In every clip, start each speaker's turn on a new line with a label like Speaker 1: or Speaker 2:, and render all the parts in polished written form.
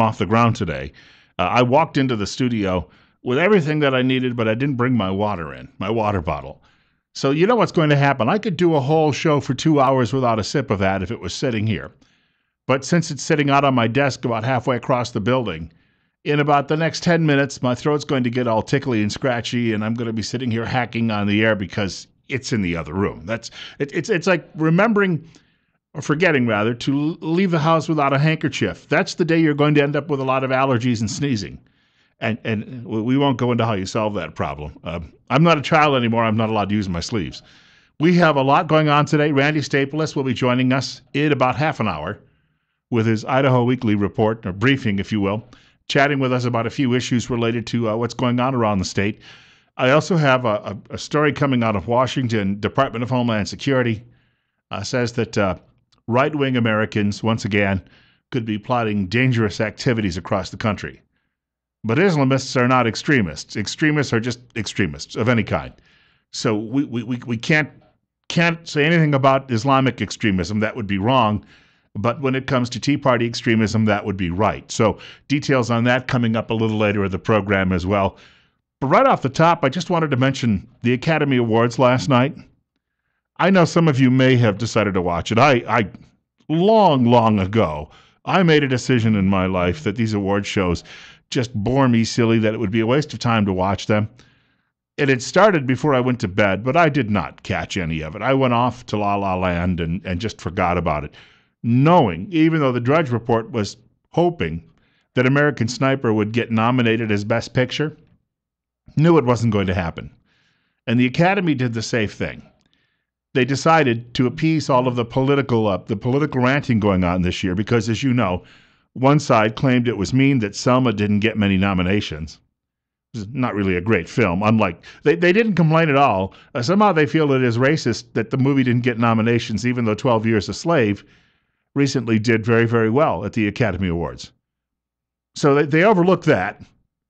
Speaker 1: off the ground today. I walked into the studio with everything that I needed, but I didn't bring my water in, my water bottle. So you know what's going to happen. I could do a whole show for 2 hours without a sip of that if it was sitting here. But since it's sitting out on my desk about halfway across the building, in about the next 10 minutes, my throat's going to get all tickly and scratchy, and I'm going to be sitting here hacking on the air because it's in the other room. It's like remembering, or forgetting rather, to leave the house without a handkerchief. That's the day you're going to end up with a lot of allergies and sneezing. And we won't go into how you solve that problem. I'm not a child anymore. I'm not allowed to use my sleeves. We have a lot going on today. Randy Staples will be joining us in about half an hour with his Idaho Weekly Report, or briefing, if you will, chatting with us about a few issues related to what's going on around the state. I also have a story coming out of Washington. Department of Homeland Security says that right-wing Americans, once again, could be plotting dangerous activities across the country. But Islamists are not extremists. Extremists are just extremists of any kind. So we can't say anything about Islamic extremism. That would be wrong. But when it comes to Tea Party extremism, that would be right. So details on that coming up a little later in the program as well. But right off the top, I just wanted to mention the Academy Awards last night. I know some of you may have decided to watch it. I long ago, I made a decision in my life that these award shows just bore me silly, that it would be a waste of time to watch them. It had started before I went to bed, but I did not catch any of it. I went off to La La Land and just forgot about it, knowing, even though the Drudge Report was hoping that American Sniper would get nominated as Best Picture, knew it wasn't going to happen. And the Academy did the safe thing. They decided to appease all of the political ranting going on this year because, as you know, one side claimed it was mean that Selma didn't get many nominations. It's not really a great film. Unlike they didn't complain at all. Somehow they feel it is racist that the movie didn't get nominations, even though 12 Years a Slave recently did very, very well at the Academy Awards. So they overlooked that.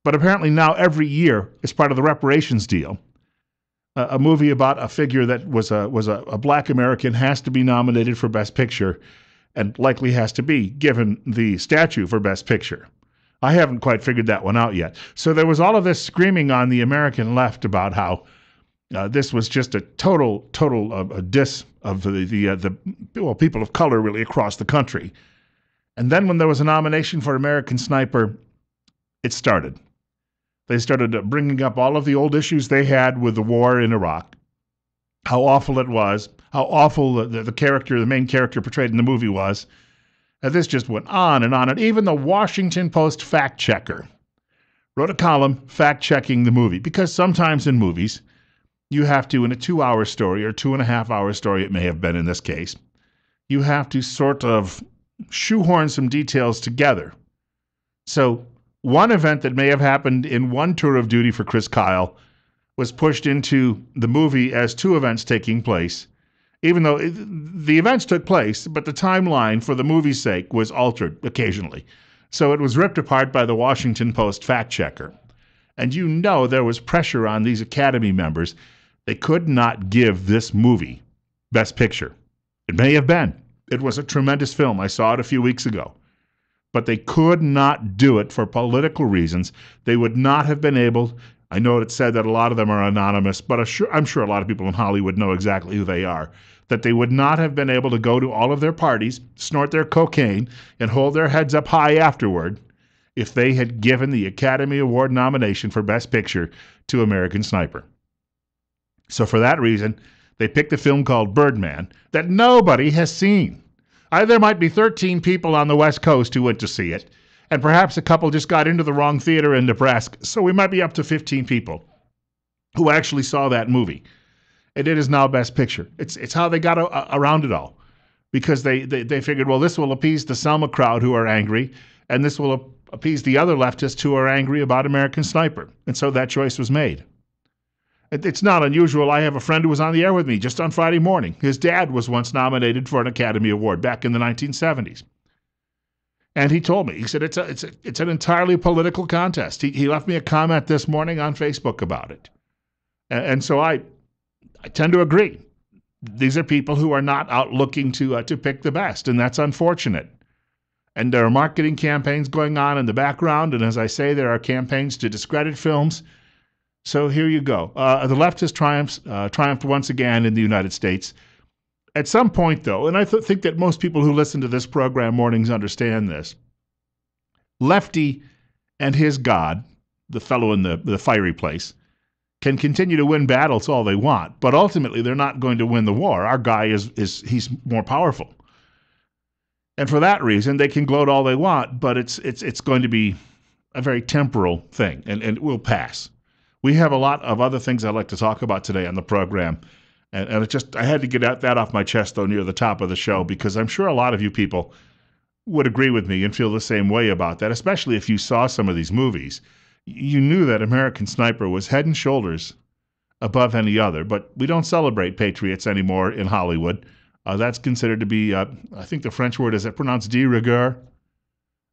Speaker 1: But apparently now every year, as part of the reparations deal, a movie about a figure that was a black American has to be nominated for Best Picture, and likely has to be, given the statue for Best Picture. I haven't quite figured that one out yet. So there was all of this screaming on the American left about how this was just a total diss of the people of color really across the country. And then when there was a nomination for American Sniper, it started. They started bringing up all of the old issues they had with the war in Iraq, how awful it was, how awful the main character portrayed in the movie was. And this just went on and on. And even the Washington Post fact checker wrote a column fact-checking the movie. Because sometimes in movies, you have to, in a 2-hour story, or 2.5-hour story it may have been in this case, you have to sort of shoehorn some details together. So one event that may have happened in one tour of duty for Chris Kyle was pushed into the movie as two events taking place, even though the events took place, but the timeline for the movie's sake was altered occasionally. So it was ripped apart by the Washington Post fact checker. And you know there was pressure on these Academy members. They could not give this movie Best Picture. It may have been. It was a tremendous film. I saw it a few weeks ago. But they could not do it for political reasons. They would not have been able. I know it said that a lot of them are anonymous, but I'm sure a lot of people in Hollywood know exactly who they are. That they would not have been able to go to all of their parties, snort their cocaine, and hold their heads up high afterward if they had given the Academy Award nomination for Best Picture to American Sniper. So for that reason, they picked a film called Birdman that nobody has seen. There might be 13 people on the West Coast who went to see it, and perhaps a couple just got into the wrong theater in Nebraska, so we might be up to 15 people who actually saw that movie. And it is now Best Picture. It's how they got around it all, because they figured, well, this will appease the Selma crowd who are angry, and this will appease the other leftists who are angry about American Sniper. And so that choice was made. It's not unusual. I have a friend who was on the air with me just on Friday morning. His dad was once nominated for an Academy Award back in the 1970s. And he told me, he said, it's an entirely political contest. He left me a comment this morning on Facebook about it. And so I tend to agree. These are people who are not out looking to pick the best, and that's unfortunate. And there are marketing campaigns going on in the background. And as I say, there are campaigns to discredit films. So here you go. The left has triumphed once again in the United States. At some point, though, and I think that most people who listen to this program mornings understand this, Lefty and his God, the fellow in the fiery place, can continue to win battles all they want, but ultimately they're not going to win the war. Our guy he's more powerful. And for that reason, they can gloat all they want, but it's going to be a very temporal thing, and it will pass. We have a lot of other things I'd like to talk about today on the program. And I had to get that off my chest, though, near the top of the show, because I'm sure a lot of you people would agree with me and feel the same way about that, especially if you saw some of these movies. You knew that American Sniper was head and shoulders above any other, but we don't celebrate patriots anymore in Hollywood. That's considered to be, I think the French word is pronounced de rigueur.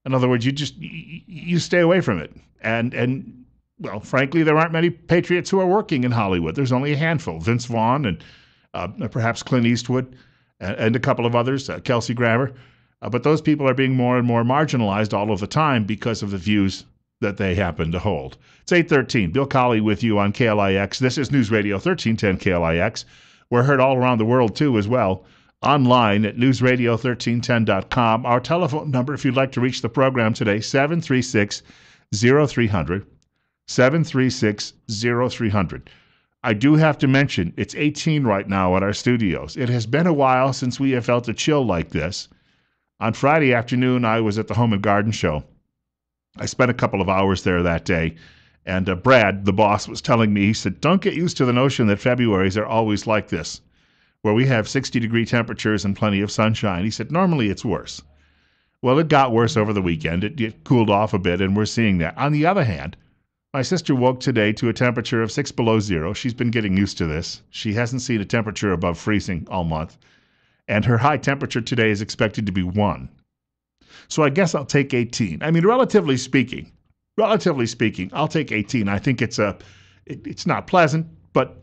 Speaker 1: In other words, you stay away from it. And well, frankly, there aren't many patriots who are working in Hollywood. There's only a handful. Vince Vaughn and perhaps Clint Eastwood and a couple of others, Kelsey Grammer. But those people are being more and more marginalized all of the time because of the views that they happen to hold. It's 8:13. Bill Colley with you on KLIX. This is News Radio 1310 KLIX. We're heard all around the world, too, as well. Online at newsradio1310.com. Our telephone number, if you'd like to reach the program today, 736-0300. 736-0300. I do have to mention, it's 18 right now at our studios. It has been a while since we have felt a chill like this. On Friday afternoon, I was at the Home and Garden Show. I spent a couple of hours there that day, and Brad, the boss, was telling me, he said, don't get used to the notion that Februarys are always like this, where we have 60-degree temperatures and plenty of sunshine. He said, normally it's worse. Well, it got worse over the weekend. It cooled off a bit, and we're seeing that. On the other hand, my sister woke today to a temperature of 6 below zero. She's been getting used to this. She hasn't seen a temperature above freezing all month. And her high temperature today is expected to be 1. So I guess I'll take 18. I mean, relatively speaking, I'll take 18. I think it's not pleasant, but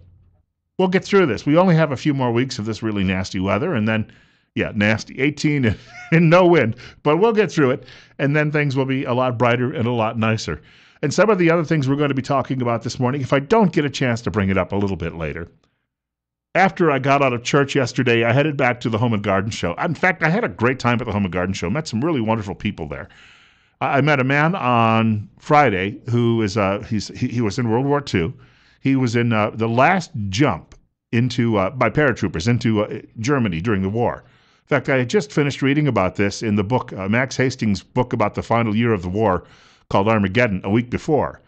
Speaker 1: we'll get through this. We only have a few more weeks of this really nasty weather, and then, nasty 18 and no wind. But we'll get through it, and then things will be a lot brighter and a lot nicer. And some of the other things we're going to be talking about this morning, if I don't get a chance to bring it up a little bit later. After I got out of church yesterday, I headed back to the Home and Garden Show. In fact, I had a great time at the Home and Garden Show. Met some really wonderful people there. I met a man on Friday who is he was in World War II. He was in the last jump by paratroopers into Germany during the war. In fact, I had just finished reading about this in the book, Max Hastings' book about the final year of the war, called Armageddon, a week before.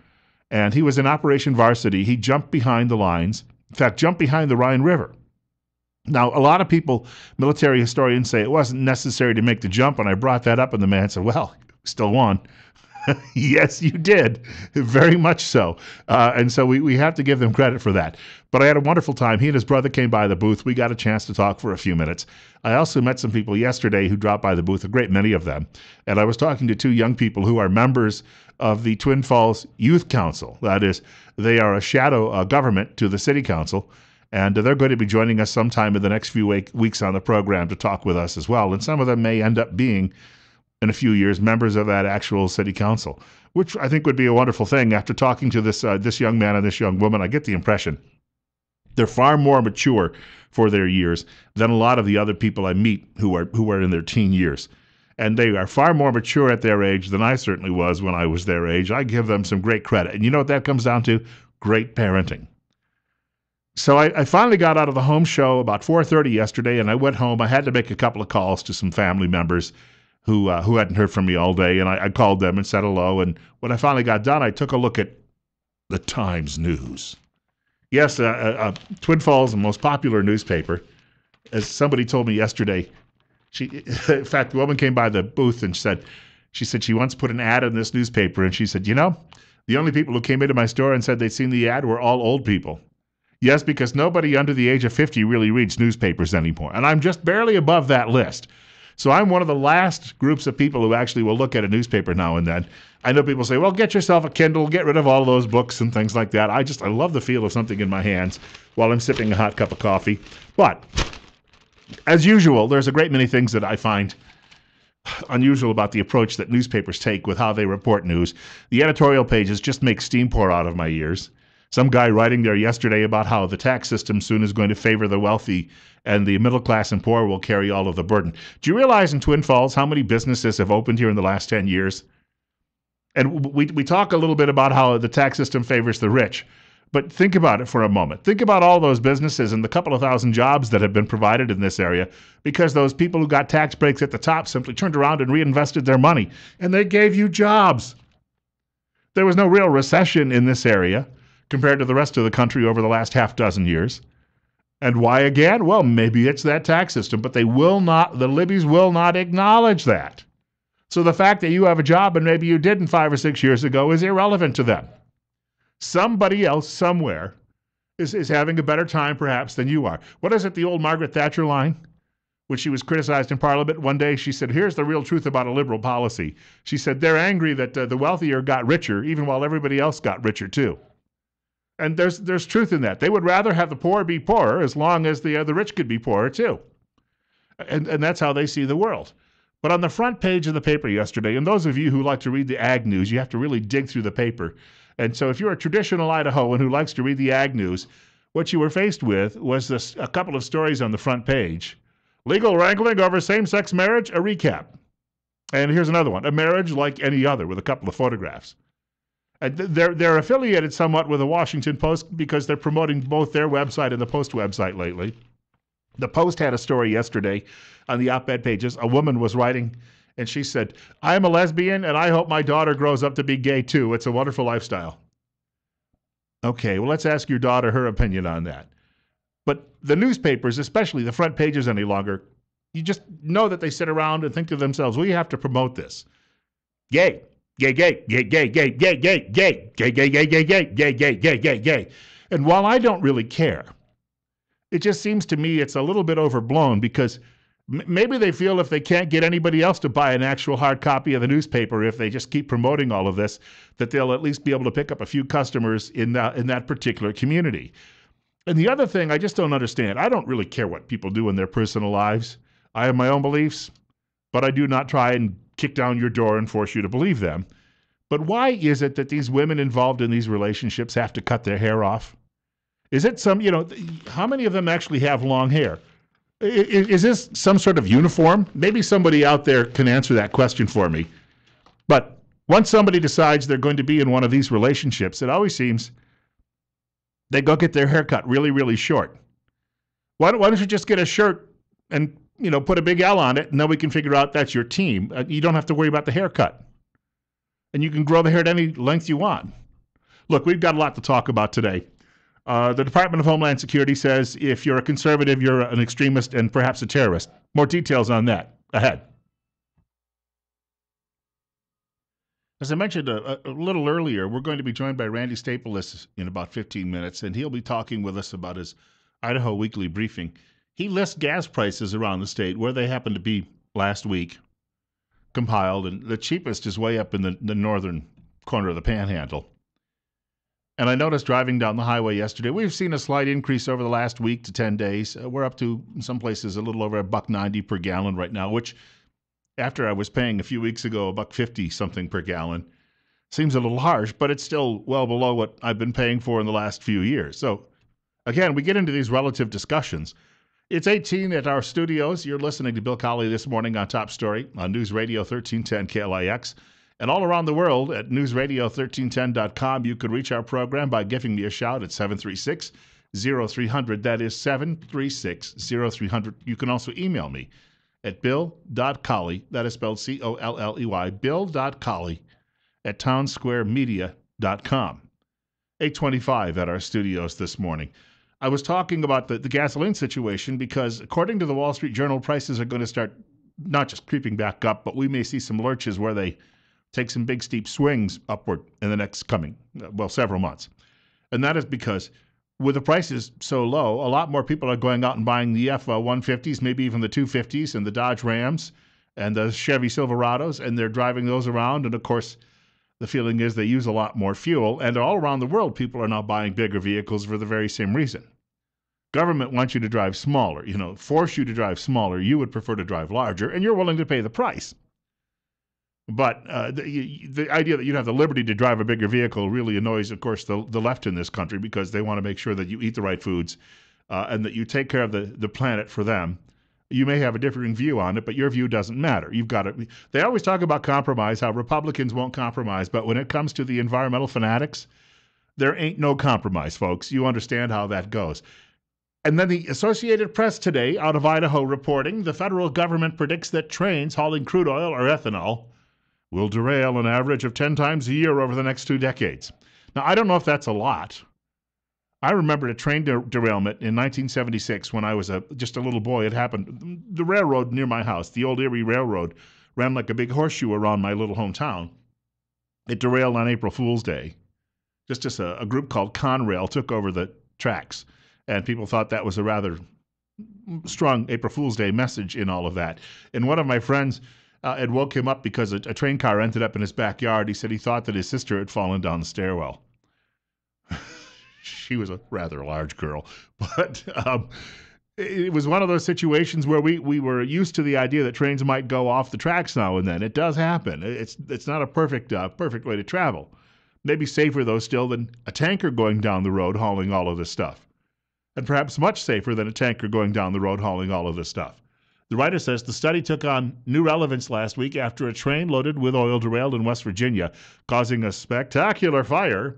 Speaker 1: And he was in Operation Varsity. He jumped behind the lines. In fact, jumped behind the Rhine River. Now, a lot of people, military historians, say it wasn't necessary to make the jump, and I brought that up, and the man said, well, still won. Yes, you did. Very much so. And so we have to give them credit for that. But I had a wonderful time. He and his brother came by the booth. We got a chance to talk for a few minutes. I also met some people yesterday who dropped by the booth, a great many of them. And I was talking to 2 young people who are members of the Twin Falls Youth Council. That is, they are a shadow government to the city council. And they're going to be joining us sometime in the next few weeks on the program to talk with us as well. And some of them may end up being, in a few years, members of that actual city council, which I think would be a wonderful thing. After talking to this young man and this young woman, I get the impression they're far more mature for their years than a lot of the other people I meet who are in their teen years. And they are far more mature at their age than I certainly was when I was their age. I give them some great credit. And you know what that comes down to? Great parenting. So I finally got out of the home show about 4:30 yesterday, and I went home. I had to make a couple of calls to some family members who hadn't heard from me all day, and I called them and said hello. And when I finally got done, I took a look at the Times News. Yes, Twin Falls, the most popular newspaper. As somebody told me yesterday, in fact, the woman came by the booth and she said she once put an ad in this newspaper, and she said, the only people who came into my store and said they'd seen the ad were all old people. Yes, because nobody under the age of 50 really reads newspapers anymore, and I'm just barely above that list. So I'm one of the last groups of people who actually will look at a newspaper now and then. I know people say, well, get yourself a Kindle, get rid of all those books and things like that. I love the feel of something in my hands while I'm sipping a hot cup of coffee. But as usual, there's a great many things that I find unusual about the approach that newspapers take with how they report news. The editorial pages just make steam pour out of my ears. Some guy writing there yesterday about how the tax system soon is going to favor the wealthy and the middle class and poor will carry all of the burden. Do you realize in Twin Falls how many businesses have opened here in the last 10 years? And we talk a little bit about how the tax system favors the rich. But think about it for a moment. Think about all those businesses and the couple of thousand jobs that have been provided in this area because those people who got tax breaks at the top simply turned around and reinvested their money, and they gave you jobs. There was no real recession in this area compared to the rest of the country over the last half dozen years. And why again? Well, maybe it's that tax system, but the Libbies will not acknowledge that. So the fact that you have a job and maybe you didn't 5 or 6 years ago is irrelevant to them. Somebody else somewhere is having a better time perhaps than you are. What is it, the old Margaret Thatcher line? When she was criticized in Parliament one day, she said, here's the real truth about a liberal policy. She said, they're angry that the wealthier got richer, even while everybody else got richer too. And there's truth in that. They would rather have the poor be poorer as long as the rich could be poorer too. And that's how they see the world. But on the front page of the paper yesterday, and those of you who like to read the ag news, you have to really dig through the paper. And so if you're a traditional Idahoan who likes to read the ag news, what you were faced with was a couple of stories on the front page. Legal wrangling over same-sex marriage, a recap. And here's another one, a marriage like any other, with a couple of photographs. And they're affiliated somewhat with the Washington Post because they're promoting both their website and the Post website lately. The Post had a story yesterday on the op-ed pages. A woman was writing, and she said, I'm a lesbian, and I hope my daughter grows up to be gay too. It's a wonderful lifestyle. Okay, well, let's ask your daughter her opinion on that. But the newspapers, especially the front pages any longer, you just know that they sit around and think to themselves, we have to promote this. Gay, gay, gay, gay, gay, gay, gay, gay, gay, gay, gay, gay, gay, gay, gay, gay, gay, gay, gay. And while I don't really care, it just seems to me it's a little bit overblown because maybe they feel if they can't get anybody else to buy an actual hard copy of the newspaper, if they just keep promoting all of this, that they'll at least be able to pick up a few customers in that particular community. And the other thing I just don't understand, I don't really care what people do in their personal lives. I have my own beliefs, but I do not try and kick down your door and force you to believe them. But why is it that these women involved in these relationships have to cut their hair off? Is it how many of them actually have long hair? Is this some sort of uniform? Maybe somebody out there can answer that question for me. But once somebody decides they're going to be in one of these relationships, it always seems they go get their hair cut really, really short. Why don't you just get a shirt and put a big L on it, and then we can figure out that's your team. You don't have to worry about the haircut. And you can grow the hair to any length you want. Look, we've got a lot to talk about today. The Department of Homeland Security says if you're a conservative, you're an extremist and perhaps a terrorist. More details on that ahead. As I mentioned a little earlier, we're going to be joined by Randy Staples in about 15 minutes, and he'll be talking with us about his Idaho Weekly Briefing. He lists gas prices around the state, where they happen to be last week, compiled, and the cheapest is way up in the northern corner of the Panhandle. And I noticed driving down the highway yesterday, we've seen a slight increase over the last week to 10 days. We're up to, in some places, a little over $1.90 per gallon right now, which, after I was paying a few weeks ago $1.50 something per gallon, seems a little harsh, but it's still well below what I've been paying for in the last few years. So, again, we get into these relative discussions. It's 18 at our studios. You're listening to Bill Colley this morning on Top Story on News Radio 1310 KLIX. And all around the world at newsradio1310.com, you can reach our program by giving me a shout at 736-0300. That is 736-0300. You can also email me at bill.colley, that is spelled C-O-L-L-E-Y, bill.colley at townsquaremedia.com. 8:25 at our studios this morning. I was talking about the gasoline situation because, according to the Wall Street Journal, prices are going to start not just creeping back up, but we may see some lurches where they take some big steep swings upward in the next several months. And that is because with the prices so low, a lot more people are going out and buying the F-150s, maybe even the 250s and the Dodge Rams and the Chevy Silverados, and they're driving those around. And of course, the feeling is they use a lot more fuel. And all around the world, people are now buying bigger vehicles for the very same reason. Government wants you to drive smaller, force you to drive smaller. You would prefer to drive larger, and you're willing to pay the price. But the idea that you'd have the liberty to drive a bigger vehicle really annoys, of course, the left in this country, because they want to make sure that you eat the right foods and that you take care of the planet for them. You may have a differing view on it, but your view doesn't matter. You've got it. They always talk about compromise, how Republicans won't compromise, but when it comes to the environmental fanatics, there ain't no compromise, folks. You understand how that goes. And then the Associated Press today, out of Idaho, reporting the federal government predicts that trains hauling crude oil or ethanol will derail an average of 10 times a year over the next 2 decades. Now, I don't know if that's a lot. I remember a train derailment in 1976 when I was just a little boy. It happened. The railroad near my house, the old Erie Railroad, ran like a big horseshoe around my little hometown. It derailed on April Fool's Day. Just as a group called Conrail took over the tracks, and people thought that was a rather strong April Fool's Day message in all of that. And one of my friends had woke him up because a train car ended up in his backyard. He said he thought that his sister had fallen down the stairwell. She was a rather large girl, but it was one of those situations where we were used to the idea that trains might go off the tracks now and then. It does happen. It's not a perfect way to travel. Maybe safer, though, still than a tanker going down the road hauling all of this stuff. And perhaps much safer than a tanker going down the road hauling all of this stuff. The writer says the study took on new relevance last week after a train loaded with oil derailed in West Virginia, causing a spectacular fire.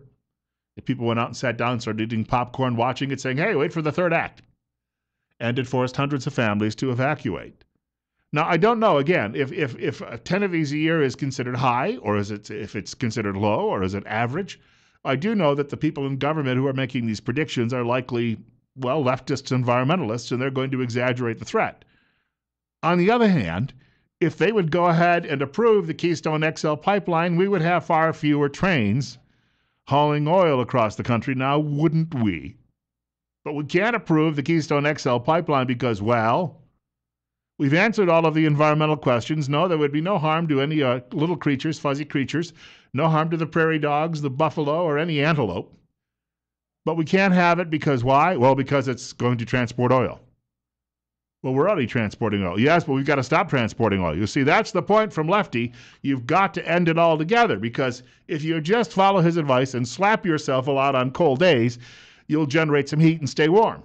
Speaker 1: People went out and sat down and started eating popcorn, watching it, saying, hey, wait for the third act. And it forced hundreds of families to evacuate. Now, I don't know, again, if 10 of these a year is considered high, or if it's considered low, or is it average. I do know that the people in government who are making these predictions are likely, well, leftists, environmentalists, and they're going to exaggerate the threat. On the other hand, if they would go ahead and approve the Keystone XL pipeline, we would have far fewer trains hauling oil across the country now, wouldn't we? But we can't approve the Keystone XL pipeline because, well, we've answered all of the environmental questions. No, there would be no harm to any little creatures, fuzzy creatures, no harm to the prairie dogs, the buffalo, or any antelope. But we can't have it because why? Well, because it's going to transport oil. Well, we're already transporting oil. Yes, but we've got to stop transporting oil. You see, that's the point from Lefty. You've got to end it all together, because if you just follow his advice and slap yourself a lot on cold days, you'll generate some heat and stay warm.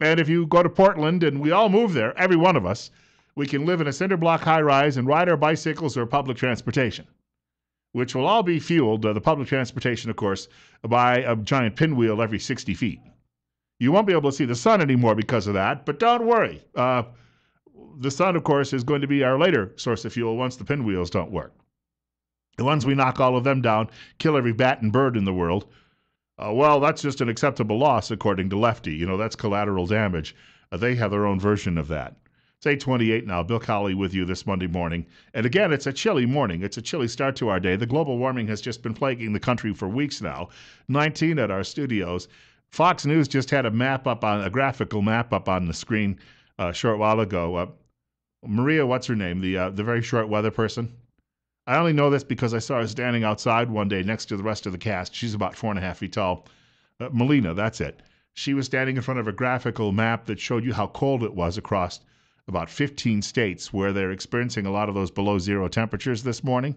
Speaker 1: And if you go to Portland, and we all move there, every one of us, we can live in a cinder block high-rise and ride our bicycles or public transportation, which will all be fueled, the public transportation, of course, by a giant pinwheel every 60 feet. You won't be able to see the sun anymore because of that, but don't worry. The sun, of course, is going to be our later source of fuel once the pinwheels don't work. And once we knock all of them down, kill every bat and bird in the world, well, that's just an acceptable loss, according to Lefty. You know, that's collateral damage. They have their own version of that. It's 8:28 now. Bill Colley with you this Monday morning. And again, it's a chilly morning. It's a chilly start to our day. The global warming has just been plaguing the country for weeks now. 19 at our studios. Fox News just had a graphical map up on the screen a short while ago. Maria, what's her name? The very short weather person. I only know this because I saw her standing outside one day next to the rest of the cast. She's about 4.5 feet tall. Melina, that's it. She was standing in front of a graphical map that showed you how cold it was across about 15 states where they're experiencing a lot of those below zero temperatures this morning.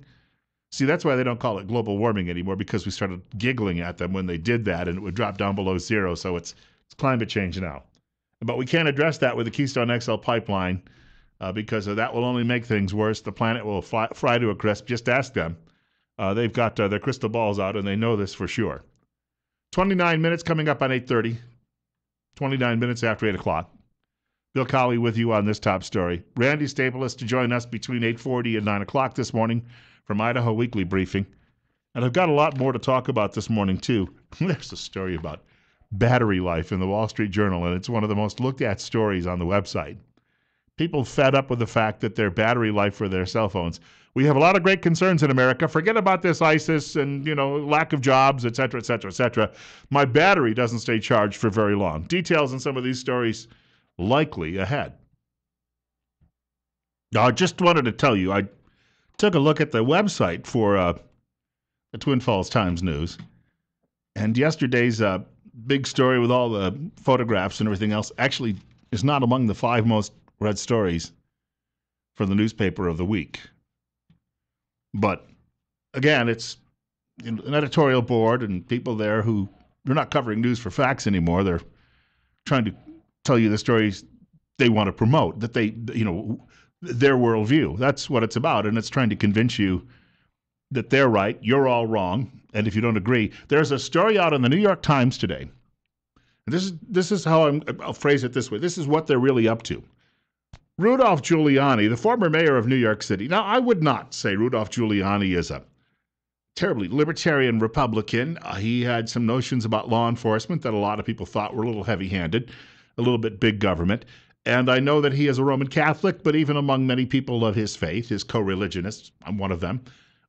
Speaker 1: See, that's why they don't call it global warming anymore, because we started giggling at them when they did that and it would drop down below zero. So it's climate change now. But we can't address that with the Keystone XL pipeline because that will only make things worse. The planet will fry to a crisp. Just ask them. They've got their crystal balls out and they know this for sure. 29 minutes coming up on 8:30. 29 minutes after 8 o'clock. Bill Colley with you on this top story. Randy Staples is to join us between 8:40 and 9 o'clock this morning from Idaho Weekly Briefing. And I've got a lot more to talk about this morning, too. There's a story about battery life in the Wall Street Journal, and it's one of the most looked at stories on the website. People fed up with the fact that their battery life for their cell phones. We have a lot of great concerns in America. Forget about this ISIS and, lack of jobs, et cetera, et cetera, et cetera. My battery doesn't stay charged for very long. Details on some of these stories likely ahead. Now, I just wanted to tell you, I took a look at the website for the Twin Falls Times-News, and yesterday's big story with all the photographs and everything else actually is not among the 5 most read stories for the newspaper of the week. But again, it's an editorial board and people there who they're not covering news for facts anymore. They're trying to tell you the stories they want to promote, that they, their worldview. That's what it's about. And it's trying to convince you that they're right, you're all wrong. And if you don't agree, there's a story out in the New York Times today. And this is how I'll phrase it this way. This is what they're really up to. Rudolph Giuliani, the former mayor of New York City. Now, I would not say Rudolph Giuliani is a terribly libertarian Republican. He had some notions about law enforcement that a lot of people thought were a little heavy-handed, a little bit big government. And I know that he is a Roman Catholic, but even among many people of his faith, his co-religionists, I'm one of them,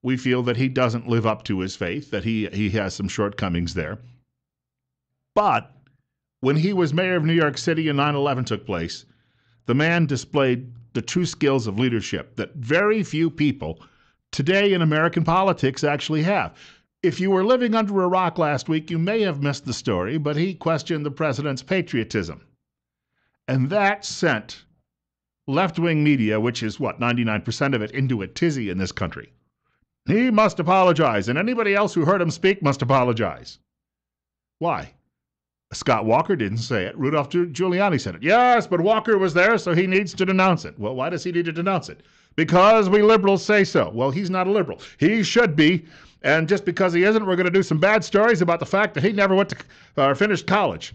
Speaker 1: we feel that he doesn't live up to his faith, that he has some shortcomings there. But when he was mayor of New York City and 9/11 took place, the man displayed the true skills of leadership that very few people today in American politics actually have. If you were living under a rock last week, you may have missed the story, but he questioned the president's patriotism. And that sent left-wing media, which is 99% of it, into a tizzy in this country. He must apologize, and anybody else who heard him speak must apologize. Why? Scott Walker didn't say it. Rudolph Giuliani said it. Yes, but Walker was there, so he needs to denounce it. Well, why does he need to denounce it? Because we liberals say so. Well, he's not a liberal. He should be, and just because he isn't, we're going to do some bad stories about the fact that he never went to finished college.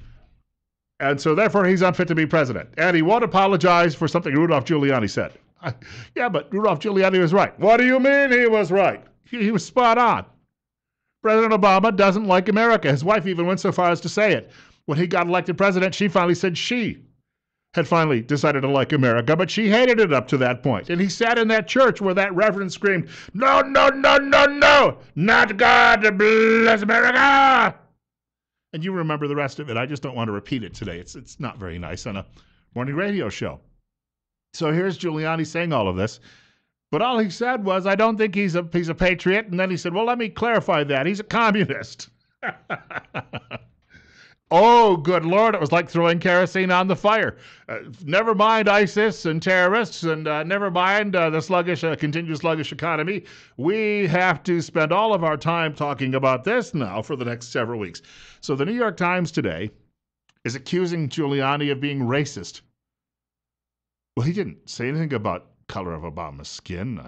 Speaker 1: And so therefore he's unfit to be president. And he won't apologize for something Rudolph Giuliani said. Yeah, but Rudolph Giuliani was right. What do you mean he was right? He was spot on. President Obama doesn't like America. His wife even went so far as to say it. When he got elected president, she finally said she had finally decided to like America, but she hated it up to that point. And he sat in that church where that reverend screamed, "No, no, no, no, no, not God bless America." And you remember the rest of it. I just don't want to repeat it today. It's not very nice on a morning radio show. So here's Giuliani saying all of this. But all he said was, I don't think he's a patriot. And then he said, well, let me clarify that. He's a communist. Oh, good Lord. It was like throwing kerosene on the fire. Never mind ISIS and terrorists, and never mind the continued sluggish economy. We have to spend all of our time talking about this now for the next several weeks. So the New York Times today is accusing Giuliani of being racist. Well, he didn't say anything about color of Obama's skin.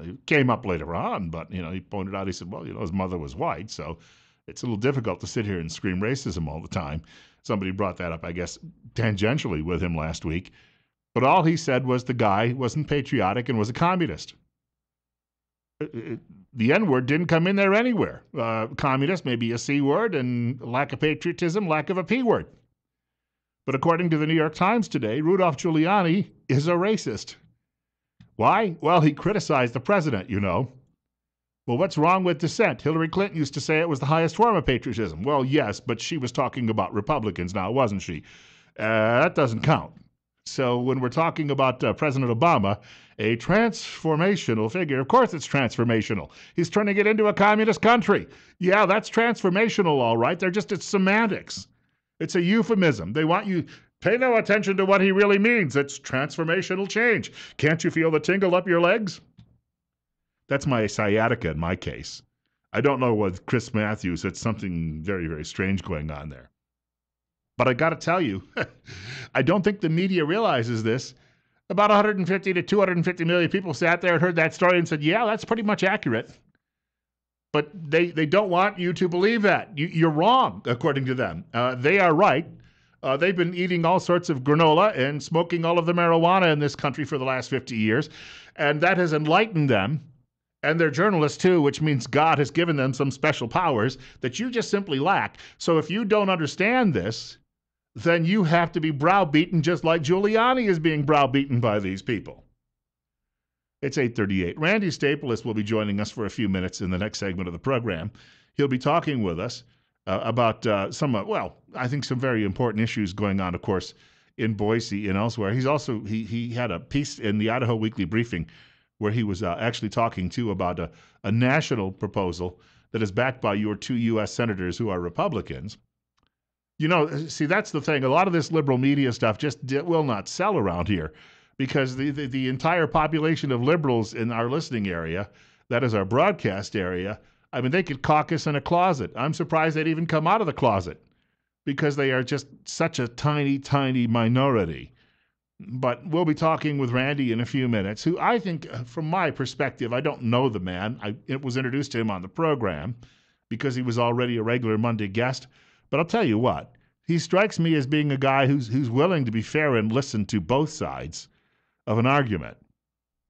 Speaker 1: He came up later on, but he pointed out, he said, well, his mother was white, so it's a little difficult to sit here and scream racism all the time. Somebody brought that up, I guess, tangentially with him last week. But all he said was the guy wasn't patriotic and was a communist. The N-word didn't come in there anywhere. Communist may be a C word, and lack of patriotism, lack of a P word. But according to the New York Times today, Rudolph Giuliani is a racist. Why? Well, he criticized the president, Well, what's wrong with dissent? Hillary Clinton used to say it was the highest form of patriotism. Well, yes, but she was talking about Republicans now, wasn't she? That doesn't count. So when we're talking about President Obama, a transformational figure, of course it's transformational. He's turning it into a communist country. Yeah, that's transformational, all right. It's semantics. It's a euphemism. They want you pay no attention to what he really means. It's transformational change. Can't you feel the tingle up your legs? That's my sciatica in my case. I don't know with Chris Matthews. It's something very, very strange going on there. But I got to tell you, I don't think the media realizes this. About 150 to 250 million people sat there and heard that story and said, yeah, that's pretty much accurate. But they don't want you to believe that. You're wrong, according to them. They are right. They've been eating all sorts of granola and smoking all of the marijuana in this country for the last 50 years. And that has enlightened them. And they're journalists too, which means God has given them some special powers that you just simply lack. So if you don't understand this, then you have to be browbeaten just like Giuliani is being browbeaten by these people. It's 8:38. Randy Staples will be joining us for a few minutes in the next segment of the program. He'll be talking with us about I think some very important issues going on, of course, in Boise and elsewhere. He had a piece in the Idaho Weekly Briefing where he was actually talking, too, about a national proposal that is backed by your two U.S. senators who are Republicans. See, that's the thing. A lot of this liberal media stuff just will not sell around here because the entire population of liberals in our listening area that is our broadcast area, I mean, they could caucus in a closet. I'm surprised they'd even come out of the closet because they are just such a tiny, tiny minority. But we'll be talking with Randy in a few minutes, who I think, from my perspective, I don't know the man. It was introduced to him on the program because he was already a regular Monday guest. But I'll tell you what, he strikes me as being a guy who's willing to be fair and listen to both sides of an argument.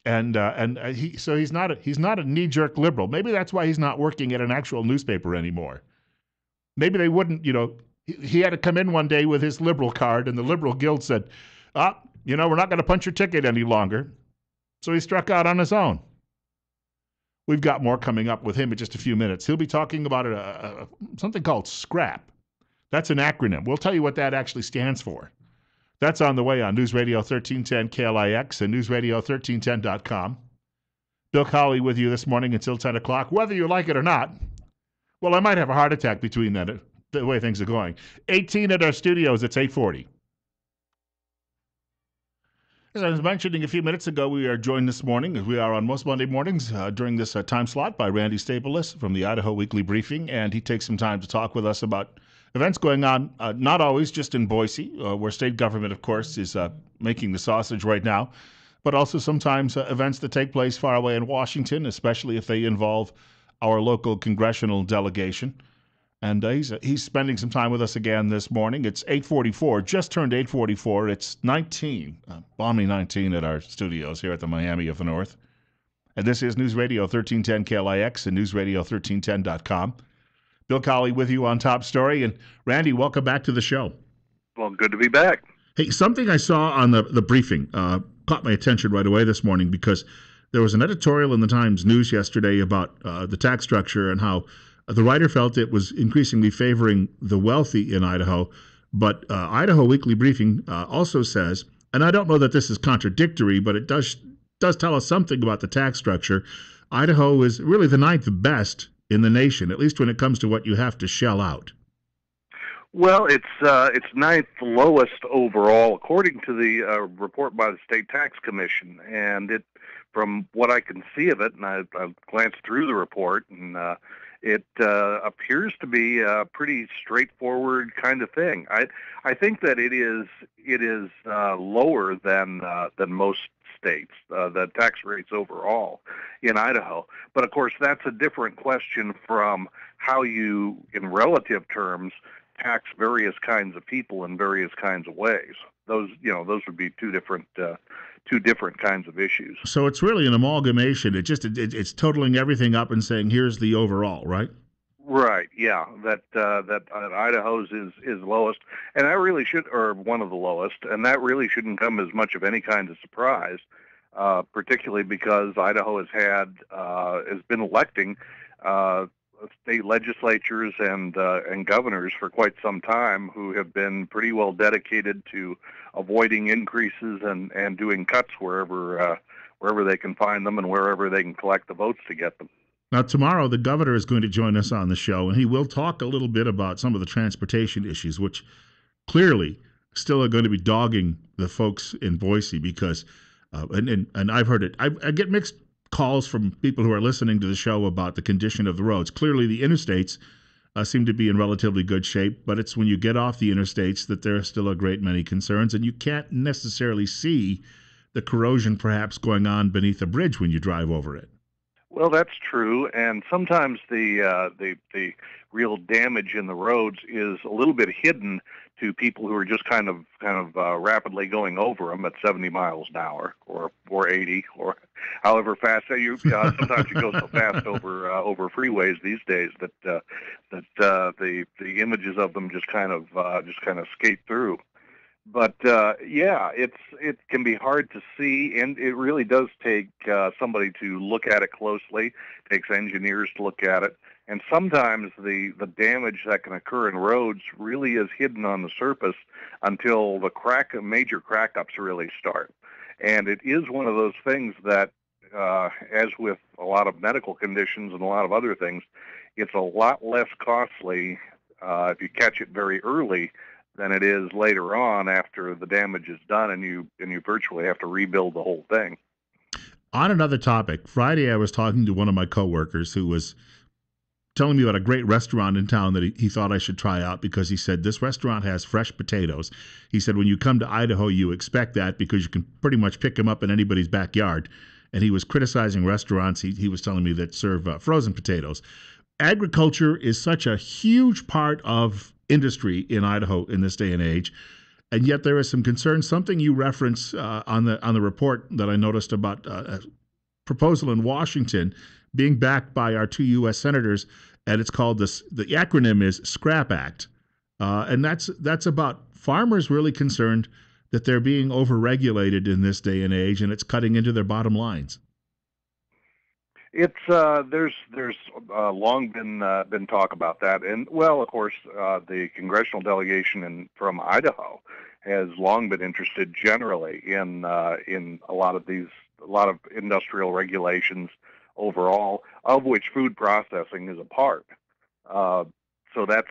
Speaker 1: So he's not a knee-jerk liberal. Maybe that's why he's not working at an actual newspaper anymore. Maybe they wouldn't, he had to come in one day with his liberal card, and the liberal guild said, we're not going to punch your ticket any longer. So he struck out on his own. We've got more coming up with him in just a few minutes. He'll be talking about something called SCRAP. That's an acronym. We'll tell you what that actually stands for. That's on the way on News Radio 1310 KLIX and newsradio1310.com. Bill Colley with you this morning until 10 o'clock, whether you like it or not. Well, I might have a heart attack between that, the way things are going. 18 at our studios, it's 8:40. As I was mentioning a few minutes ago, we are joined this morning, as we are on most Monday mornings during this time slot, by Randy Staples from the Idaho Weekly Briefing, and he takes some time to talk with us about events going on, not always just in Boise, where state government, of course, is making the sausage right now, but also sometimes events that take place far away in Washington, especially if they involve our local congressional delegation. And he's spending some time with us again this morning. It's 8:44, just turned 8:44. It's 19, balmy 19 at our studios here at the Miami of the North. And this is News Radio 1310 KLIX and newsradio1310.com. Bill Colley with you on Top Story. And Randy, welcome back to the show.
Speaker 2: Well, good to be back.
Speaker 1: Hey, something I saw on the briefing caught my attention right away this morning because there was an editorial in the Times News yesterday about the tax structure and how the writer felt it was increasingly favoring the wealthy in Idaho. But Idaho Weekly Briefing also says, and I don't know that this is contradictory, but it does tell us something about the tax structure. Idaho is really the ninth best in the nation, at least when it comes to what you have to shell out.
Speaker 2: Well, it's ninth lowest overall, according to the report by the State Tax Commission. And it, from what I can see of it, and I've glanced through the report, and it appears to be a pretty straightforward kind of thing. I think that it is lower than most states, the tax rates overall in Idaho. But of course, that's a different question from how you, in relative terms, tax various kinds of people in various kinds of ways. Those would be two different kinds of issues.
Speaker 1: So it's really an amalgamation. It's totaling everything up and saying, here's the overall, right?
Speaker 2: Right. Yeah. That Idaho's is lowest, and that really should, or one of the lowest, and that really shouldn't come as much of any kind of surprise, particularly because Idaho has been electing state legislatures and governors for quite some time who have been pretty well dedicated to avoiding increases and doing cuts wherever they can find them and wherever they can collect the votes to get them.
Speaker 1: Now, tomorrow, the governor is going to join us on the show, and he will talk a little bit about some of the transportation issues, which clearly still are going to be dogging the folks in Boise because, and I've heard it, I get mixed calls from people who are listening to the show about the condition of the roads. Clearly, the interstates seem to be in relatively good shape, but it's when you get off the interstates that there are still a great many concerns, and you can't necessarily see the corrosion perhaps going on beneath a bridge when you drive over it.
Speaker 2: Well, that's true, and sometimes the real damage in the roads is a little bit hidden to people who are just kind of rapidly going over them at 70 miles an hour or 80 or however fast sometimes you go so fast over freeways these days that the images of them just kind of skate through. But it can be hard to see, and it really does take somebody to look at it closely. It takes engineers to look at it, and sometimes the damage that can occur in roads really is hidden on the surface until the major crack-ups really start. And it is one of those things that, as with a lot of medical conditions and a lot of other things, it's a lot less costly if you catch it very early than it is later on after the damage is done and you virtually have to rebuild the whole thing.
Speaker 1: On another topic, Friday I was talking to one of my coworkers who was telling me about a great restaurant in town that he thought I should try out because he said this restaurant has fresh potatoes. He said when you come to Idaho, you expect that because you can pretty much pick them up in anybody's backyard. And he was criticizing restaurants, he was telling me, that serve frozen potatoes. Agriculture is such a huge part of industry in Idaho in this day and age. And yet there is some concern. Something you reference on the report that I noticed about a proposal in Washington being backed by our two U.S. senators, and it's called this. The acronym is SCRAP Act, and that's about farmers really concerned that they're being overregulated in this day and age, and it's cutting into their bottom lines.
Speaker 2: It's there's long been talk about that, and well, of course, the congressional delegation from Idaho has long been interested generally in a lot of industrial regulations overall, of which food processing is a part. So that's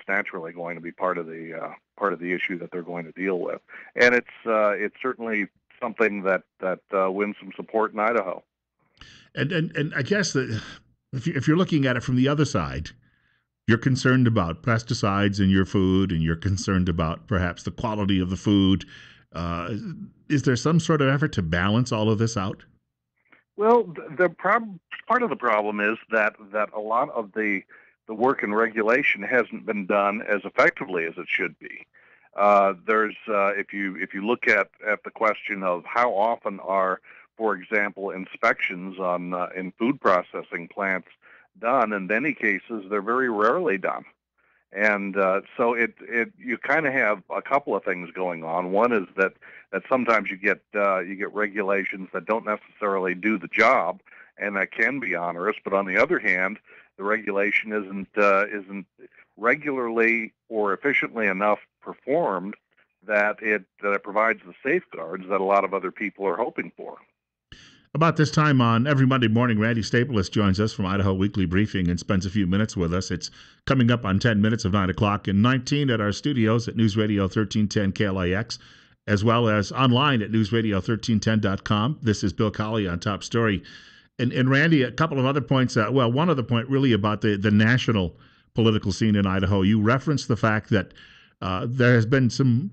Speaker 2: naturally going to be part of the issue that they're going to deal with, and it's certainly something that wins some support in Idaho.
Speaker 1: And I guess that if you're looking at it from the other side, you're concerned about pesticides in your food, and you're concerned about perhaps the quality of the food. Is there some sort of effort to balance all of this out?
Speaker 2: Well, part of the problem is that a lot of the work and regulation hasn't been done as effectively as it should be. There's if you look at the question of how often are, for example, inspections on in food processing plants done, in many cases they're very rarely done. And so you kind of have a couple of things going on. One is that sometimes you get regulations that don't necessarily do the job, and that can be onerous. But on the other hand, the regulation isn't regularly or efficiently enough performed that it provides the safeguards that a lot of other people are hoping for.
Speaker 1: About this time on every Monday morning, Randy Staples joins us from Idaho Weekly Briefing and spends a few minutes with us. It's coming up on 10 minutes of 9 o'clock and 19 at our studios at News Radio 1310 KLIX, as well as online at newsradio1310.com. This is Bill Colley on Top Story. And Randy, a couple of other points. One other point really about the national political scene in Idaho. You referenced the fact that there has been some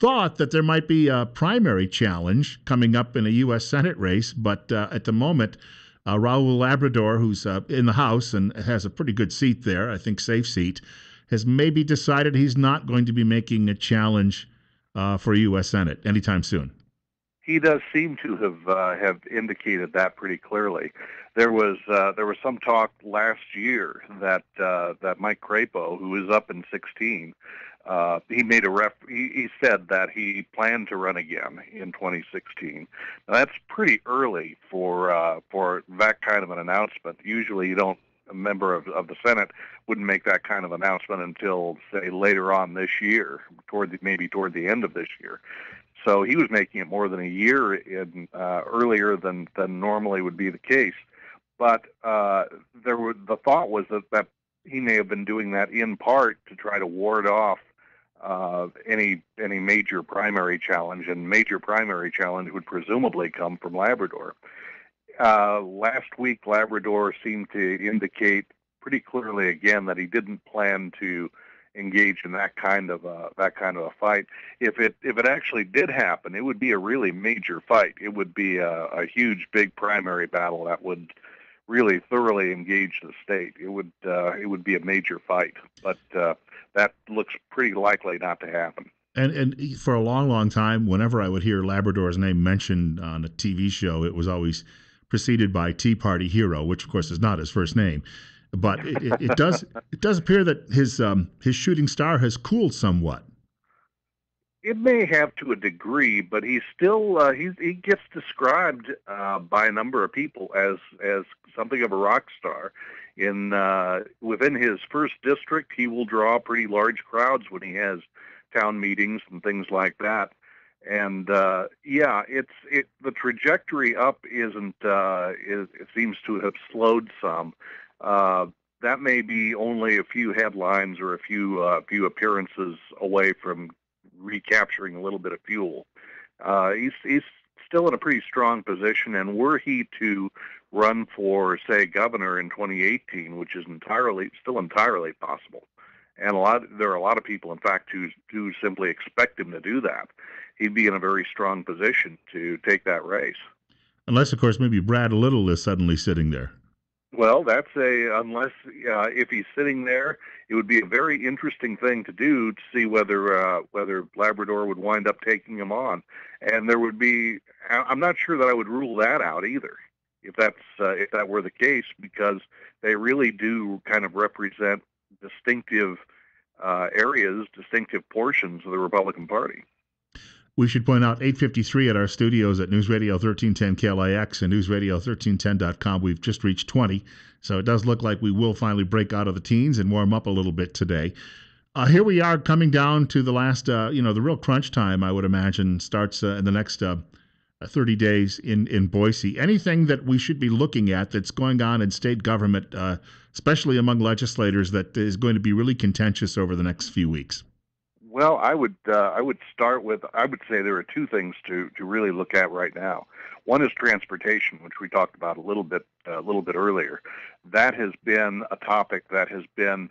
Speaker 1: thought that there might be a primary challenge coming up in a U.S. Senate race, but at the moment, Raul Labrador, who's in the House and has a pretty good seat there, I think safe seat, has maybe decided he's not going to be making a challenge for U.S. Senate anytime soon.
Speaker 2: He does seem to have indicated that pretty clearly. There was some talk last year that Mike Crapo, who is up in 16, he said that he planned to run again in 2016. Now, that's pretty early for that kind of an announcement. Usually, a member of the Senate wouldn't make that kind of announcement until, say, later on this year, maybe toward the end of this year. So he was making it more than a year earlier than normally would be the case. But the thought was that he may have been doing that in part to try to ward off any major primary challenge, and major primary challenge would presumably come from Labrador. Last week, Labrador seemed to indicate pretty clearly again that he didn't plan to engage in that kind of a fight. If it actually did happen, it would be a really major fight. It would be a huge, big primary battle that would really thoroughly engage the state. It would be a major fight, but that looks pretty likely not to happen.
Speaker 1: And for a long, long time, whenever I would hear Labrador's name mentioned on a TV show, it was always preceded by Tea Party Hero, which of course is not his first name. But it does appear that his shooting star has cooled somewhat.
Speaker 2: It may have to a degree, but he's still he gets described by a number of people as something of a rock star. Within his first district, he will draw pretty large crowds when he has town meetings and things like that. And the trajectory up it seems to have slowed some. That may be only a few headlines or a few appearances away from recapturing a little bit of fuel. He's still in a pretty strong position, and were he to run for, say, governor in 2018, which is still entirely possible, and there are a lot of people, in fact, who simply expect him to do that. He'd be in a very strong position to take that race.
Speaker 1: Unless, of course, maybe Brad Little is suddenly sitting there.
Speaker 2: Well, unless if he's sitting there, it would be a very interesting thing to do to see whether Labrador would wind up taking him on, and there would be. I'm not sure that I would rule that out either, if that were the case, because they really do kind of represent distinctive areas, distinctive portions of the Republican Party.
Speaker 1: We should point out 8:53 at our studios at News Radio 1310 KLIX and newsradio1310.com. We've just reached 20, so it does look like we will finally break out of the teens and warm up a little bit today. Here we are coming down to the last, the real crunch time, I would imagine, starts in the next 30 days in Boise. Anything that we should be looking at that's going on in state government, especially among legislators, that is going to be really contentious over the next few weeks?
Speaker 2: Well, I would start with, I would say there are two things to really look at right now. One is transportation, which we talked about a little bit earlier. That has been a topic that has been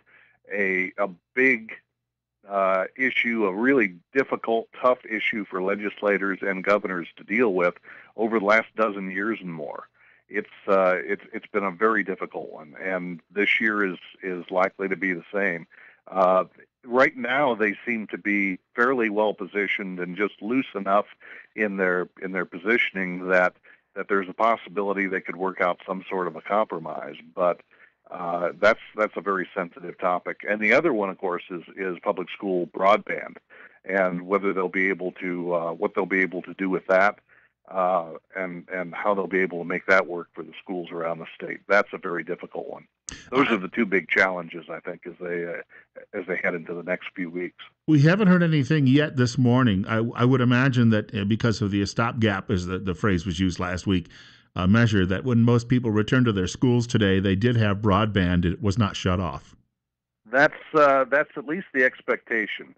Speaker 2: a big issue, a really difficult, tough issue for legislators and governors to deal with over the last dozen years and more. It's been a very difficult one, and this year is likely to be the same. Right now, they seem to be fairly well positioned and just loose enough in their positioning that there's a possibility they could work out some sort of a compromise. But that's a very sensitive topic. And the other one, of course, is public school broadband, and whether they'll be able to what they'll be able to do with that, and how they'll be able to make that work for the schools around the state. That's a very difficult one. Those are the two big challenges, I think, as they head into the next few weeks.
Speaker 1: We haven't heard anything yet this morning. I would imagine that because of the stopgap, as the phrase was used last week, measure, that when most people returned to their schools today, they did have broadband. It was not shut off.
Speaker 2: That's at least the expectation,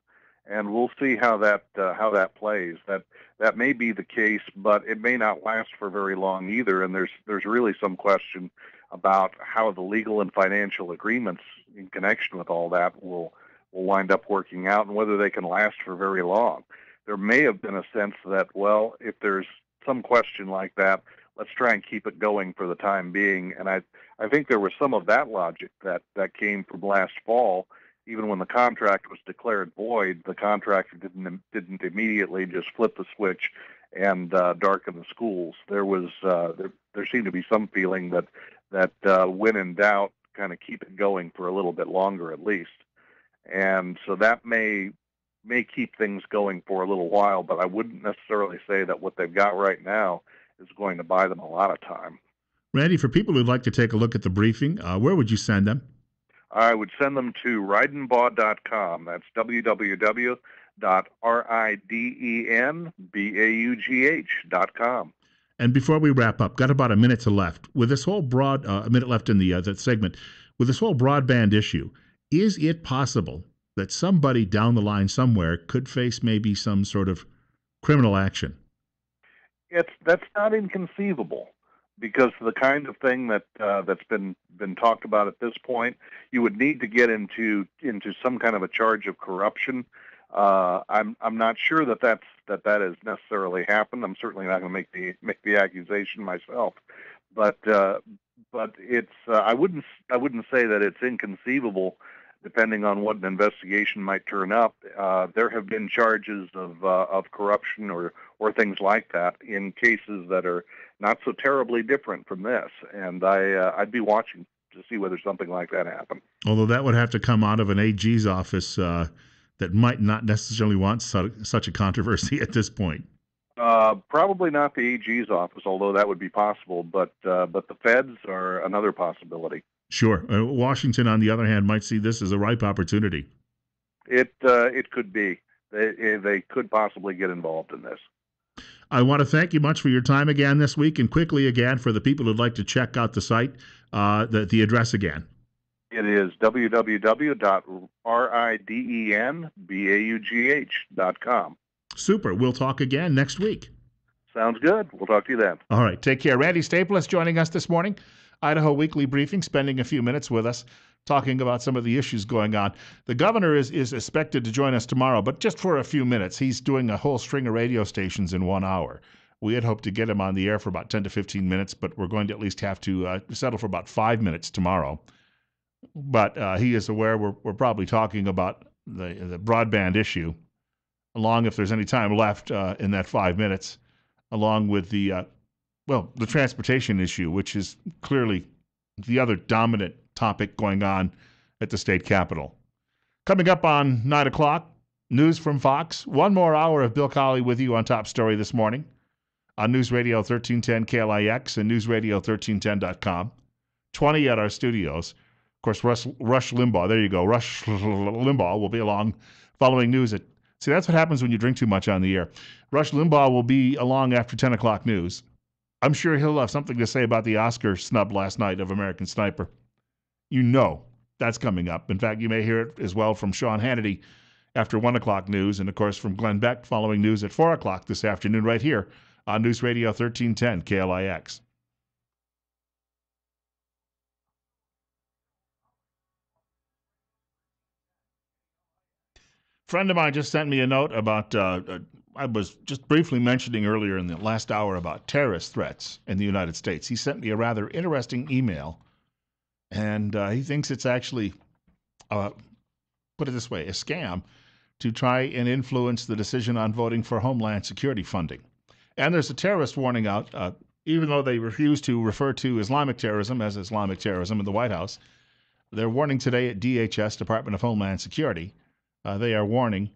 Speaker 2: and we'll see how that plays. That may be the case, but it may not last for very long either. And there's really some question about how the legal and financial agreements in connection with all that will wind up working out, and whether they can last for very long. There may have been a sense that, well, if there's some question like that, let's try and keep it going for the time being. And I think there was some of that logic that came from last fall. Even when the contract was declared void, the contractor didn't immediately just flip the switch and darken the schools. There seemed to be some feeling that when in doubt, kind of keep it going for a little bit longer at least. And so that may keep things going for a little while, but I wouldn't necessarily say that what they've got right now is going to buy them a lot of time.
Speaker 1: Randy, for people who'd like to take a look at the briefing, where would you send them?
Speaker 2: I would send them to ridenbaugh.com. That's www.ridenbaugh.com.
Speaker 1: And before we wrap up, got about a minute left. With this whole a minute left in the segment, with this whole broadband issue, is it possible that somebody down the line somewhere could face maybe some sort of criminal action?
Speaker 2: That's not inconceivable, because the kind of thing that's been talked about at this point, you would need to get into some kind of a charge of corruption. I'm not sure that has necessarily happened. I'm certainly not going to make the accusation myself, but it's I wouldn't say that it's inconceivable, depending on what an investigation might turn up. There have been charges of corruption or things like that in cases that are not so terribly different from this, and I'd be watching to see whether something like that happened.
Speaker 1: Although that would have to come out of an AG's office that might not necessarily want such a controversy at this point.
Speaker 2: Probably not the AG's office, although that would be possible. But the feds are another possibility.
Speaker 1: Sure. Washington, on the other hand, might see this as a ripe opportunity.
Speaker 2: It could be. They could possibly get involved in this.
Speaker 1: I want to thank you much for your time again this week, and quickly again for the people who'd like to check out the site, the address again.
Speaker 2: It is www.ridenbaugh.com.
Speaker 1: Super. We'll talk again next week.
Speaker 2: Sounds good. We'll talk to you then.
Speaker 1: All right, take care. Randy Staples joining us this morning. Idaho Weekly Briefing, spending a few minutes with us, talking about some of the issues going on. The governor is expected to join us tomorrow, but just for a few minutes. He's doing a whole string of radio stations in 1 hour. We had hoped to get him on the air for about 10 to 15 minutes, but we're going to at least have to settle for about 5 minutes tomorrow. But he is aware we're probably talking about the broadband issue, along, if there's any time left in that 5 minutes, along with the transportation issue, which is clearly the other dominant topic going on at the state capitol. Coming up on 9 o'clock, news from Fox. One more hour of Bill Colley with you on Top Story this morning on News Radio 1310 KLIX and newsradio1310.com. 20 at our studios. Of course, Rush Limbaugh, there you go. Rush Limbaugh will be along following news at... See, that's what happens when you drink too much on the air. Rush Limbaugh will be along after 10 o'clock news. I'm sure he'll have something to say about the Oscar snub last night of American Sniper. You know that's coming up. In fact, you may hear it as well from Sean Hannity after 1 o'clock news, and of course from Glenn Beck following news at 4 o'clock this afternoon right here on News Radio 1310 KLIX. Friend of mine just sent me a note about, I was just briefly mentioning earlier in the last hour about terrorist threats in the United States. He sent me a rather interesting email, and he thinks it's actually, put it this way, a scam to try and influence the decision on voting for Homeland Security funding. And there's a terrorist warning out, even though they refuse to refer to Islamic terrorism as Islamic terrorism in the White House. They're warning today at DHS, Department of Homeland Security, they are warning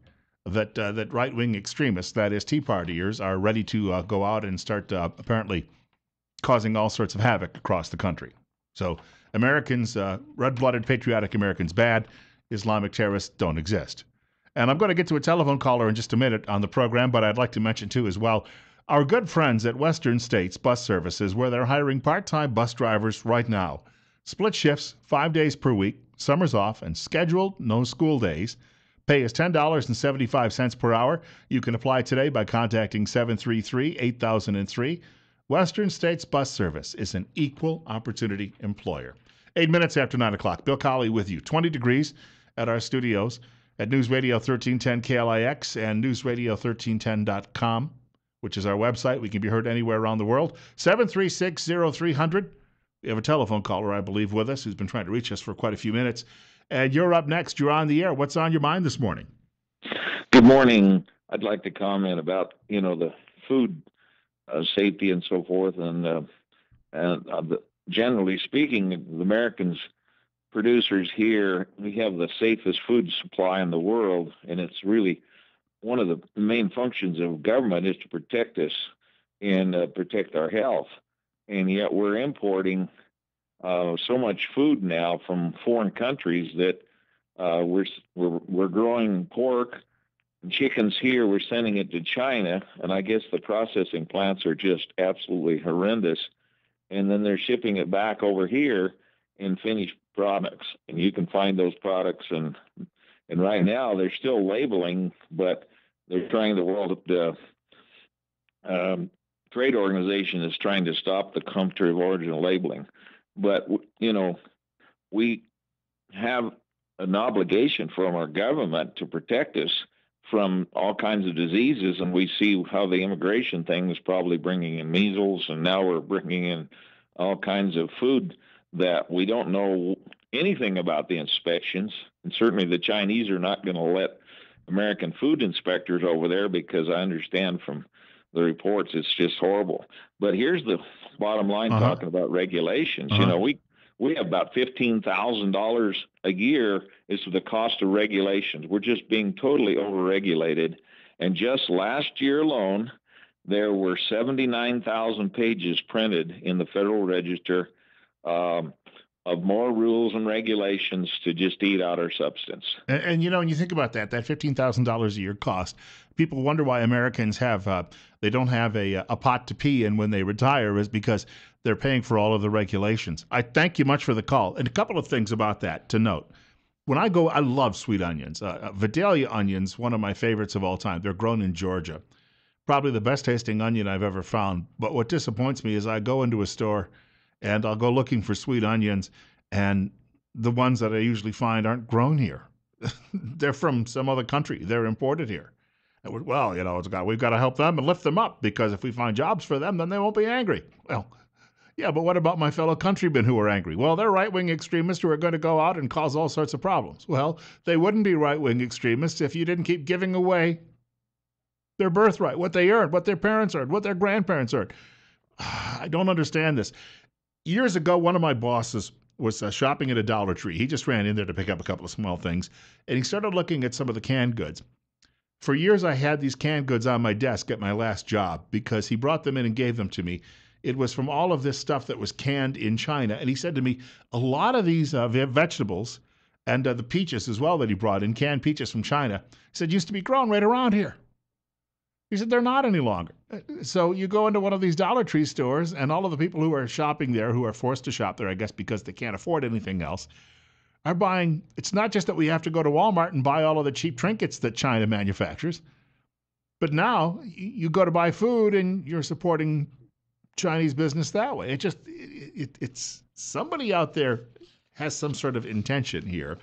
Speaker 1: that right-wing extremists, that is Tea Partiers, are ready to go out and start apparently causing all sorts of havoc across the country. So Americans, red-blooded patriotic Americans, bad. Islamic terrorists don't exist. And I'm going to get to a telephone caller in just a minute on the program, but I'd like to mention too as well our good friends at Western States Bus Services, where they're hiring part-time bus drivers right now. Split shifts, 5 days per week, summers off, and scheduled, no school days. Pay is $10.75 per hour. You can apply today by contacting 733-8003. Western States Bus Service is an equal opportunity employer. 8 minutes after 9 o'clock. Bill Colley with you. 20 degrees at our studios at News Radio 1310 KLIX and newsradio1310.com, which is our website. We can be heard anywhere around the world. 736-0300. We have a telephone caller, I believe, with us who's been trying to reach us for quite a few minutes. And you're up next. You're on the air. What's on your mind this morning?
Speaker 3: Good morning. I'd like to comment about, the food safety and so forth. And generally speaking, the Americans, producers here, we have the safest food supply in the world. And it's really one of the main functions of government is to protect us and protect our health. And yet we're importing so much food now from foreign countries that we're growing pork and chickens here. We're sending it to China, and I guess the processing plants are just absolutely horrendous. And then they're shipping it back over here in finished products, and you can find those products. And right now they're still labeling, but they're trying the World Trade Organization is trying to stop the country of origin labeling. But, we have an obligation from our government to protect us from all kinds of diseases. And we see how the immigration thing is probably bringing in measles. And now we're bringing in all kinds of food that we don't know anything about the inspections. And certainly the Chinese are not going to let American food inspectors over there, because I understand from the reports it's just horrible. But here's the bottom line, talking about regulations. We have about $15,000 a year is the cost of regulations. We're just being totally overregulated. And just last year alone, there were 79,000 pages printed in the Federal Register of more rules and regulations to just eat out our substance.
Speaker 1: And when you think about that $15,000 a year cost, people wonder why Americans have they don't have a pot to pee in when they retire, is because they're paying for all of the regulations. I thank you much for the call. And a couple of things about that to note. When I go, I love sweet onions. Vidalia onions, one of my favorites of all time. They're grown in Georgia. Probably the best tasting onion I've ever found. But what disappoints me is I go into a store and I'll go looking for sweet onions, and the ones that I usually find aren't grown here. They're from some other country. They're imported here. Well, we've got to help them and lift them up, because if we find jobs for them, then they won't be angry. Well, yeah, but what about my fellow countrymen who are angry? Well, they're right-wing extremists who are going to go out and cause all sorts of problems. Well, they wouldn't be right-wing extremists if you didn't keep giving away their birthright, what they earned, what their parents earned, what their grandparents earned. I don't understand this. Years ago, one of my bosses was shopping at a Dollar Tree. He just ran in there to pick up a couple of small things, and he started looking at some of the canned goods. For years, I had these canned goods on my desk at my last job because he brought them in and gave them to me. It was from all of this stuff that was canned in China. And he said to me, a lot of these vegetables and the peaches as well that he brought in, canned peaches from China, he said, used to be grown right around here. He said, they're not any longer. So you go into one of these Dollar Tree stores, and all of the people who are shopping there, who are forced to shop there, I guess, because they can't afford anything else, are buying. It's not just that we have to go to Walmart and buy all of the cheap trinkets that China manufactures, but now you go to buy food and you're supporting Chinese business that way. It's somebody out there has some sort of intention here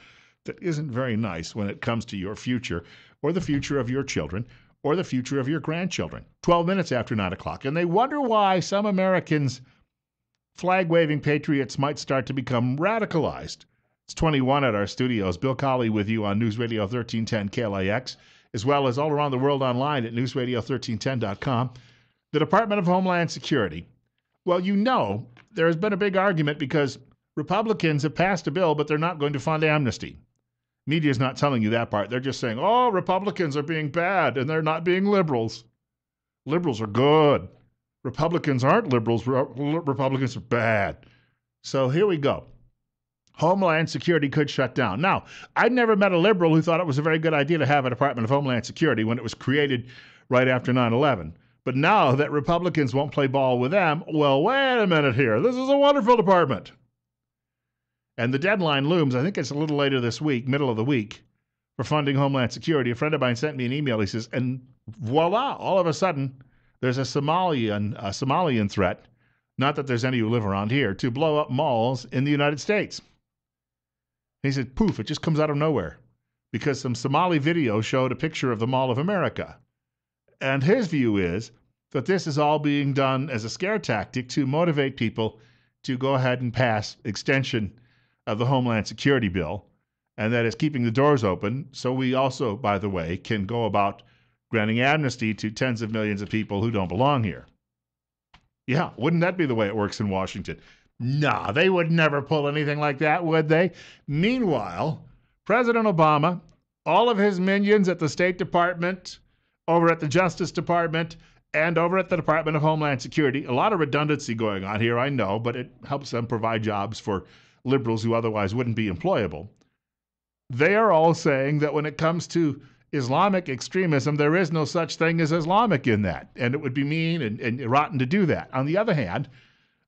Speaker 1: that isn't very nice when it comes to your future, or the future of your children, or the future of your grandchildren. 12 minutes after 9 o'clock. And they wonder why some Americans, flag-waving patriots, might start to become radicalized. It's 21 at our studios. Bill Colley with you on News Radio 1310 KLIX, as well as all around the world online at newsradio1310.com. The Department of Homeland Security. Well, there has been a big argument because Republicans have passed a bill, but they're not going to fund amnesty. Media's not telling you that part. They're just saying, oh, Republicans are being bad, and they're not being liberals. Liberals are good. Republicans aren't liberals. Republicans are bad. So here we go. Homeland Security could shut down. Now, I'd never met a liberal who thought it was a very good idea to have a Department of Homeland Security when it was created right after 9/11. But now that Republicans won't play ball with them, well, wait a minute here. This is a wonderful department. And the deadline looms. I think it's a little later this week, middle of the week, for funding Homeland Security. A friend of mine sent me an email. He says, and voila, all of a sudden, there's a Somalian threat, not that there's any who live around here, to blow up malls in the United States. He said, poof, it just comes out of nowhere, because some Somali video showed a picture of the Mall of America. And his view is that this is all being done as a scare tactic to motivate people to go ahead and pass extension of the Homeland Security bill, and that is keeping the doors open so we also, by the way, can go about granting amnesty to tens of millions of people who don't belong here. Yeah, wouldn't that be the way it works in Washington? Nah, they would never pull anything like that, would they? Meanwhile, President Obama, all of his minions at the State Department, over at the Justice Department, and over at the Department of Homeland Security, a lot of redundancy going on here, I know, but it helps them provide jobs for liberals who otherwise wouldn't be employable. They are all saying that when it comes to Islamic extremism, there is no such thing as Islamic in that, and it would be mean and rotten to do that. On the other hand,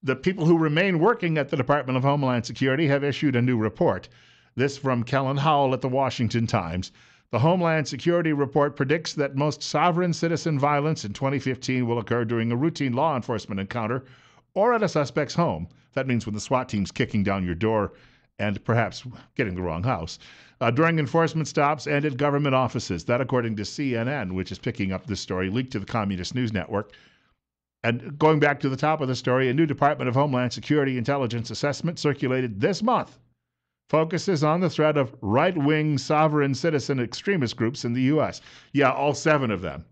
Speaker 1: the people who remain working at the Department of Homeland Security have issued a new report. This from Kellen Howell at the Washington Times. The Homeland Security report predicts that most sovereign citizen violence in 2015 will occur during a routine law enforcement encounter or at a suspect's home. That means when the SWAT team's kicking down your door and perhaps getting the wrong house. During enforcement stops and at government offices. That according to CNN, which is picking up this story, leaked to the Communist News Network. And going back to the top of the story, a new Department of Homeland Security intelligence assessment circulated this month focuses on the threat of right-wing sovereign citizen extremist groups in the U.S. Yeah, all 7 of them.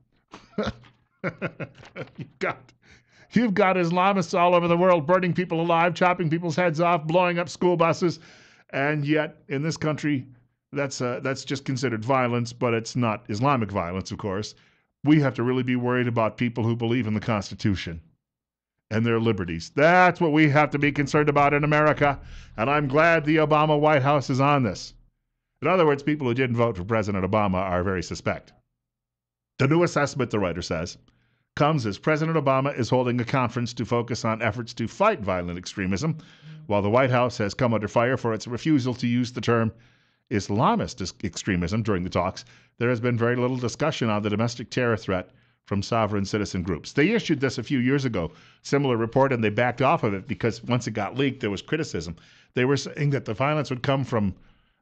Speaker 1: You've got Islamists all over the world burning people alive, chopping people's heads off, blowing up school buses, and yet in this country, that's just considered violence, but it's not Islamic violence, of course. We have to really be worried about people who believe in the Constitution and their liberties. That's what we have to be concerned about in America, and I'm glad the Obama White House is on this. In other words, people who didn't vote for President Obama are very suspect. The new assessment, the writer says, comes as President Obama is holding a conference to focus on efforts to fight violent extremism, while the White House has come under fire for its refusal to use the term Islamist extremism during the talks. There has been very little discussion on the domestic terror threat from sovereign citizen groups. They issued this a few years ago, similar report, and they backed off of it because once it got leaked, there was criticism. They were saying that the violence would come from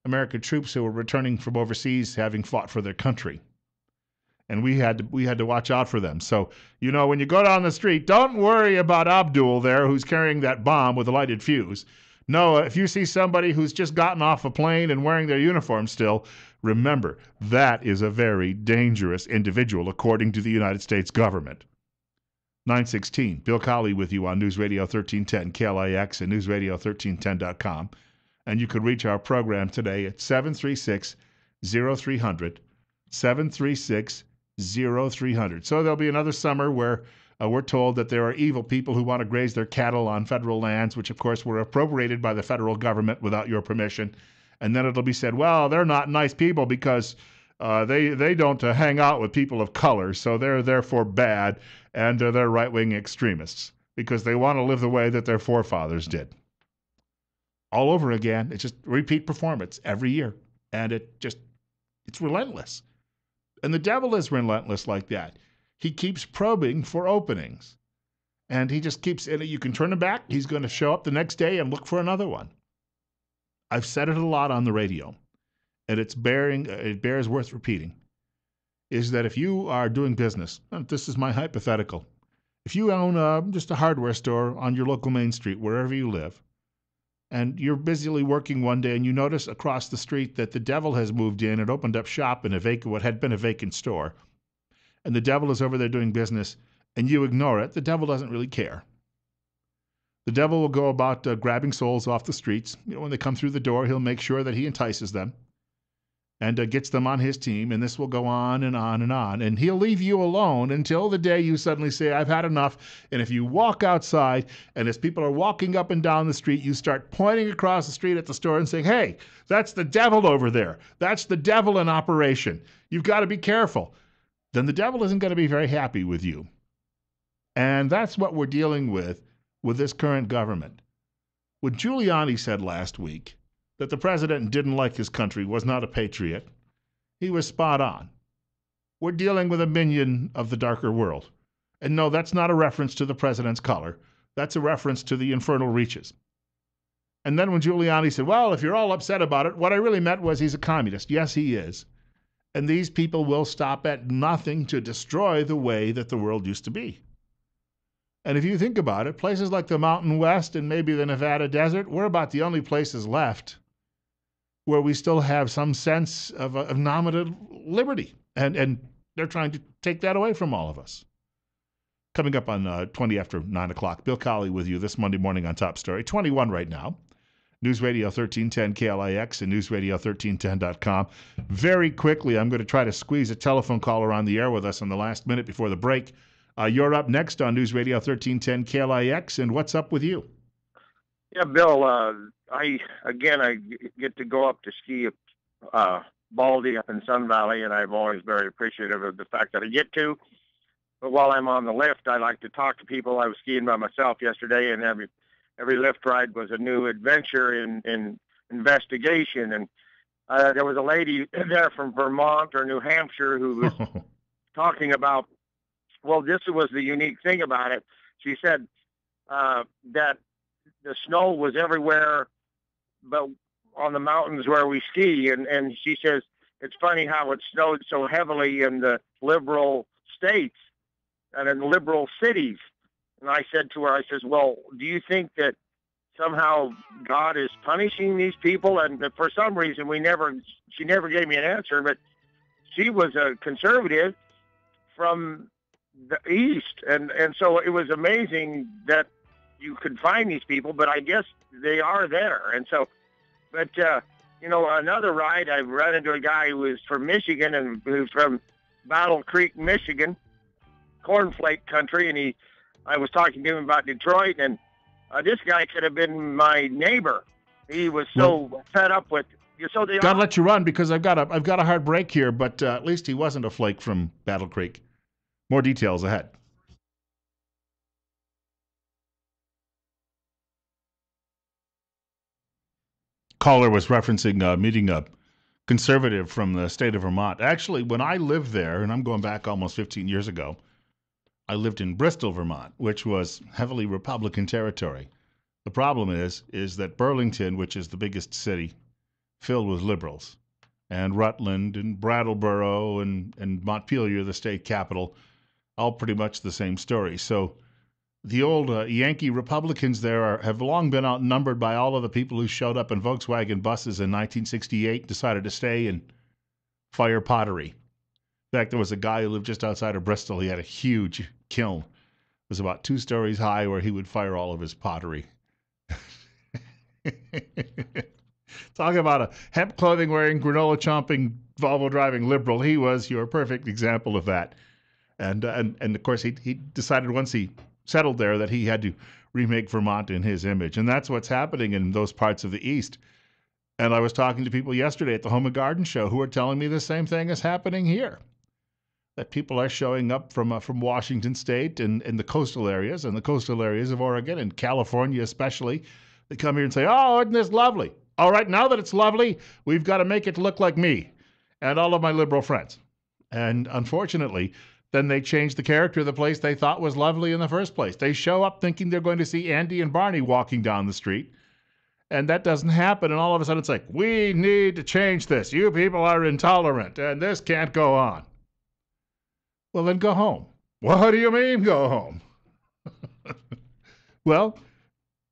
Speaker 1: American troops who were returning from overseas having fought for their country. And we had to watch out for them. So, when you go down the street, don't worry about Abdul there who's carrying that bomb with a lighted fuse. No, if you see somebody who's just gotten off a plane and wearing their uniform still, remember, that is a very dangerous individual according to the United States government. 916, Bill Colley with you on News Radio 1310 KLIX and newsradio1310.com. And you could reach our program today at 736-0300, 736-0300. So there'll be another summer where we're told that there are evil people who want to graze their cattle on federal lands, which, of course, were appropriated by the federal government without your permission. And then it'll be said, well, they're not nice people because they don't hang out with people of color, so they're therefore bad, and they're right-wing extremists because they want to live the way that their forefathers did. All over again. It's just repeat performance every year. And it's relentless. And the devil is relentless like that. He keeps probing for openings. And he just keeps, and you can turn him back. He's going to show up the next day and look for another one. I've said it a lot on the radio, and it bears worth repeating, is that if you are doing business, and this is my hypothetical, if you own just a hardware store on your local main street, wherever you live, and you're busily working one day and you notice across the street that the devil has moved in and opened up shop in what had been a vacant store, and the devil is over there doing business, and you ignore it, the devil doesn't really care. The devil will go about grabbing souls off the streets. When they come through the door, he'll make sure that he entices them and gets them on his team, and this will go on and on and on. And he'll leave you alone until the day you suddenly say, I've had enough. And if you walk outside, and as people are walking up and down the street, you start pointing across the street at the store and saying, hey, that's the devil over there. That's the devil in operation. You've got to be careful. Then the devil isn't going to be very happy with you. And that's what we're dealing with this current government. What Giuliani said last week, that the president didn't like his country, was not a patriot, he was spot on. We're dealing with a minion of the darker world. And no, that's not a reference to the president's color. That's a reference to the infernal reaches. And then when Giuliani said, well, if you're all upset about it, what I really meant was he's a communist. Yes, he is. And these people will stop at nothing to destroy the way that the world used to be. And if you think about it, places like the Mountain West and maybe the Nevada desert, we're about the only places left where we still have some sense of nominative liberty. And they're trying to take that away from all of us. Coming up on 20 after 9 o'clock, Bill Colley with you this Monday morning on Top Story. 21 right now. News Radio 1310 KLIX and newsradio1310.com. Very quickly, I'm going to try to squeeze a telephone caller on the air with us in the last minute before the break. You're up next on News Radio 1310 KLIX, and what's up with you?
Speaker 4: Yeah, Bill, I get to go up to ski Baldy up in Sun Valley, and I'm always very appreciative of the fact that I get to. But while I'm on the lift, I like to talk to people. I was skiing by myself yesterday, and every lift ride was a new adventure in investigation. And there was a lady there from Vermont or New Hampshire who was talking about, well, this was the unique thing about it. She said that the snow was everywhere, but on the mountains where we ski. And she says, it's funny how it snowed so heavily in the liberal states and in liberal cities. And I said to her, I says, well, do you think that somehow God is punishing these people? And for some reason, she never gave me an answer, but she was a conservative from the East. And so it was amazing that you could find these people, but I guess they are there. And so, but, another ride, I ran into a guy who was from Michigan and who's from Battle Creek, Michigan, cornflake country. And I was talking to him about Detroit, and this guy could have been my neighbor. He was so fed up with, so they
Speaker 1: gotta let you run because I've got a hard break here, but at least he wasn't a flake from Battle Creek. More details ahead. Caller was referencing meeting a conservative from the state of Vermont. Actually, when I lived there, and I'm going back almost 15 years ago, I lived in Bristol, Vermont, which was heavily Republican territory. The problem is that Burlington, which is the biggest city, filled with liberals, and Rutland and Brattleboro and Montpelier, the state capital, all pretty much the same story. So the old Yankee Republicans there have long been outnumbered by all of the people who showed up in Volkswagen buses in 1968, decided to stay and fire pottery. In fact, there was a guy who lived just outside of Bristol. He had a huge kiln. It was about 2 stories high where he would fire all of his pottery. Talking about a hemp clothing wearing, granola chomping, Volvo driving liberal. He was your perfect example of that. And of course, he decided once he settled there that he had to remake Vermont in his image. And that's what's happening in those parts of the East. And I was talking to people yesterday at the Home and Garden Show who are telling me the same thing is happening here. That people are showing up from Washington State and the coastal areas of Oregon and California especially. They come here and say, oh, isn't this lovely? All right, now that it's lovely, we've got to make it look like me and all of my liberal friends. And unfortunately, then they change the character of the place they thought was lovely in the first place. They show up thinking they're going to see Andy and Barney walking down the street, and that doesn't happen. And all of a sudden it's like, we need to change this. You people are intolerant, and this can't go on. Well, then go home. What do you mean go home? Well,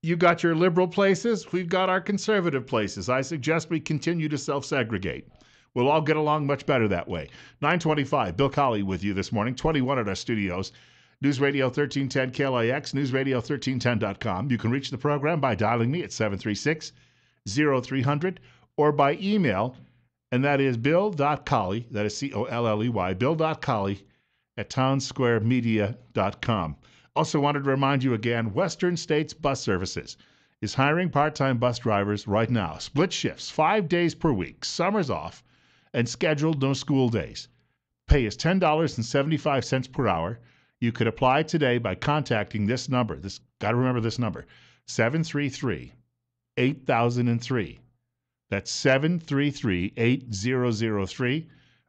Speaker 1: you got your liberal places. We've got our conservative places. I suggest we continue to self-segregate. We'll all get along much better that way. 9:25, Bill Colley with you this morning, 21 at our studios. News Radio 1310 KLIX, newsradio1310.com. You can reach the program by dialing me at 736-0300 or by email, and that is bill.colley, that is C-O-L-L-E-Y, bill.colley at townsquaremedia.com. Also wanted to remind you again, Western States Bus Services is hiring part-time bus drivers right now. Split shifts, 5 days per week, summers off, and scheduled no school days. Pay is $10.75 per hour. You could apply today by contacting this number. Got to remember this number, 733-8003. That's 733-8003.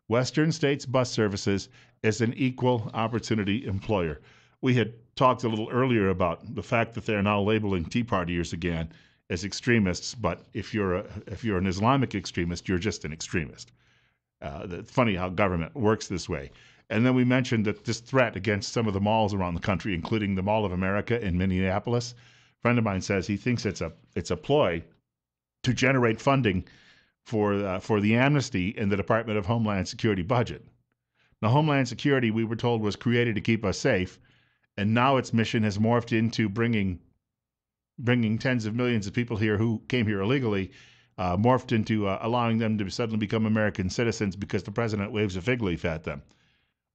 Speaker 1: Western States Bus Services is an equal opportunity employer. We had talked a little earlier about the fact that they're now labeling Tea Partiers again as extremists, but if you're an Islamic extremist, you're just an extremist. It's funny how government works this way. And then we mentioned that this threat against some of the malls around the country, including the Mall of America in Minneapolis, a friend of mine says he thinks it's a ploy to generate funding for the amnesty in the Department of Homeland Security budget. Now, Homeland Security, we were told, was created to keep us safe, and now its mission has morphed into bringing tens of millions of people here who came here illegally, morphed into allowing them to suddenly become American citizens because the president waves a fig leaf at them.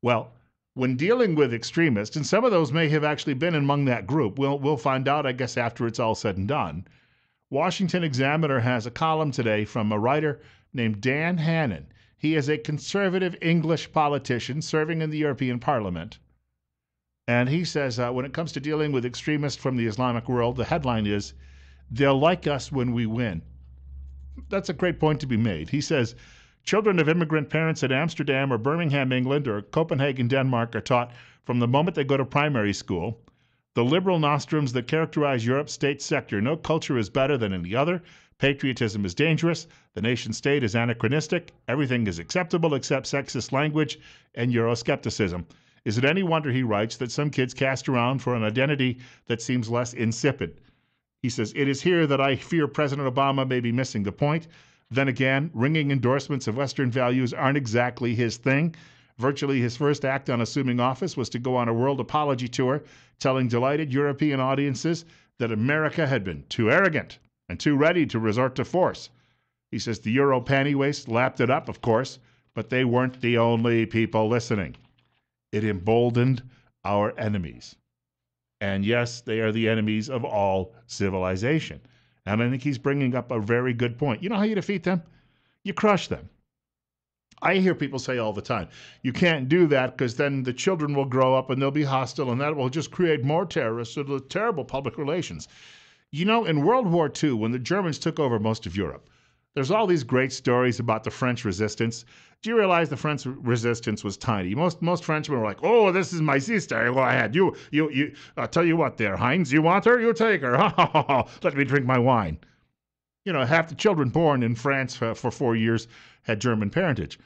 Speaker 1: Well, when dealing with extremists, and some of those may have actually been among that group, we'll find out, I guess, after it's all said and done. Washington Examiner has a column today from a writer named Dan Hannan. He is a conservative English politician serving in the European Parliament. And he says when it comes to dealing with extremists from the Islamic world, the headline is, they'll like us when we win. That's a great point to be made. He says, children of immigrant parents in Amsterdam or Birmingham, England, or Copenhagen, Denmark are taught from the moment they go to primary school the liberal nostrums that characterize Europe's state sector. No culture is better than any other. Patriotism is dangerous. The nation-state is anachronistic. Everything is acceptable except sexist language and Euroscepticism. Is it any wonder, he writes, that some kids cast around for an identity that seems less insipid? He says, it is here that I fear President Obama may be missing the point. Then again, ringing endorsements of Western values aren't exactly his thing. Virtually his first act on assuming office was to go on a world apology tour, telling delighted European audiences that America had been too arrogant and too ready to resort to force. He says the Euro pantywaists lapped it up, of course, but they weren't the only people listening. It emboldened our enemies. And yes, they are the enemies of all civilization. And I think he's bringing up a very good point. You know how you defeat them? You crush them. I hear people say all the time, you can't do that because then the children will grow up and they'll be hostile and that will just create more terrorists or terrible public relations. You know, in World War II, when the Germans took over most of Europe, There's all these great stories about the French resistance. Do you realize the French resistance was tiny? Most Frenchmen were like, "Oh, this is my sister. Go ahead. You. I'll tell you what, there, Heinz. You want her? You take her. Let me drink my wine." Half the children born in France for 4 years had German parentage.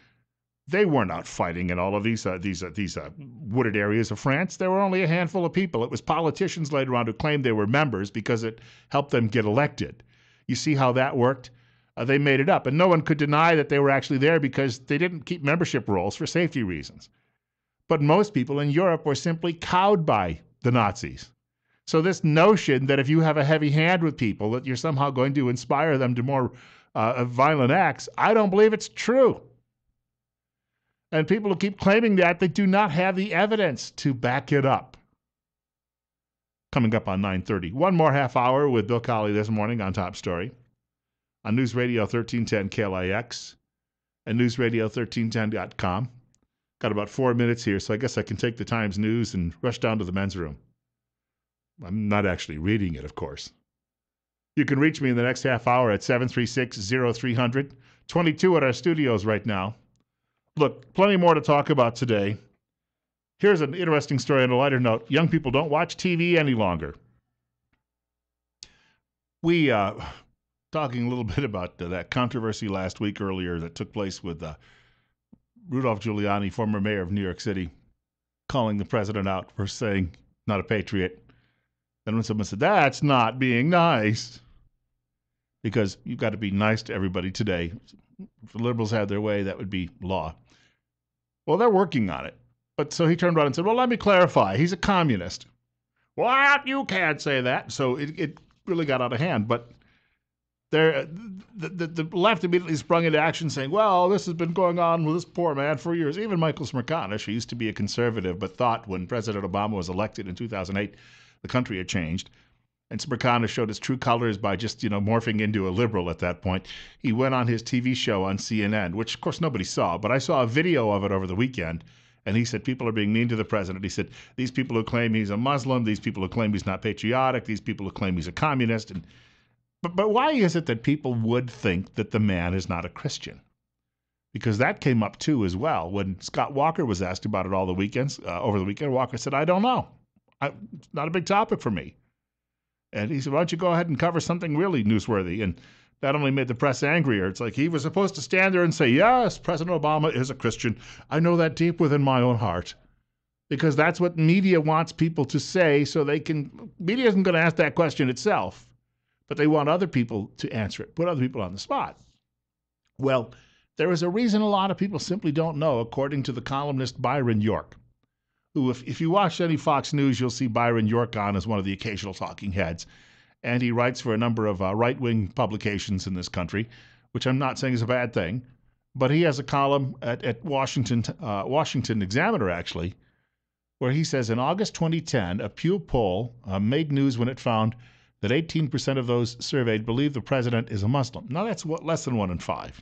Speaker 1: They weren't out fighting in all of these wooded areas of France. There were only a handful of people. It was politicians later on who claimed they were members because it helped them get elected. You see how that worked? They made it up, and no one could deny that they were actually there because they didn't keep membership rolls for safety reasons. But most people in Europe were simply cowed by the Nazis. So this notion that if you have a heavy hand with people, that you're somehow going to inspire them to more violent acts, I don't believe it's true. And people who keep claiming that, they do not have the evidence to back it up. Coming up on 9:30. One more half hour with Bill Colley this morning on Top Story. On News Radio 1310 KLIX and newsradio1310.com. Got about 4 minutes here, so I guess I can take the Times News and rush down to the men's room. I'm not actually reading it, of course. You can reach me in the next half hour at 736-0300. 22 at our studios right now. Look, plenty more to talk about today. Here's an interesting story on a lighter note. Young people don't watch TV any longer. We talking a little bit about that controversy last week earlier that took place with Rudolph Giuliani, former mayor of New York City, calling the president out for saying not a patriot. Then when someone said, that's not being nice, because you've got to be nice to everybody today. If the liberals had their way, that would be law. Well, they're working on it. But so he turned around and said, well, let me clarify. He's a communist. What? You can't say that. So it really got out of hand. But the left immediately sprung into action saying, well, this has been going on with this poor man for years. Even Michael Smerconish, who used to be a conservative, but thought when President Obama was elected in 2008, the country had changed. And Smerconish showed his true colors by just, morphing into a liberal at that point. He went on his TV show on CNN, which, of course, nobody saw. But I saw a video of it over the weekend. And he said people are being mean to the president. He said these people who claim he's a Muslim, these people who claim he's not patriotic, these people who claim he's a communist. But why is it that people would think that the man is not a Christian? Because that came up, too, as well. When Scott Walker was asked about it over the weekend, Walker said, I don't know. It's not a big topic for me. And he said, why don't you go ahead and cover something really newsworthy? And that only made the press angrier. It's like he was supposed to stand there and say, yes, President Obama is a Christian. I know that deep within my own heart. Because that's what media wants people to say so they can... Media isn't going to ask that question itself, but they want other people to answer it, put other people on the spot. Well, there is a reason a lot of people simply don't know, according to the columnist Byron York, who, if you watch any Fox News, you'll see Byron York on as one of the occasional talking heads. And he writes for a number of right-wing publications in this country, which I'm not saying is a bad thing. But he has a column at Washington Examiner, actually, where he says in August 2010, a Pew poll made news when it found that 18% of those surveyed believe the president is a Muslim. Now, that's less than 1 in 5.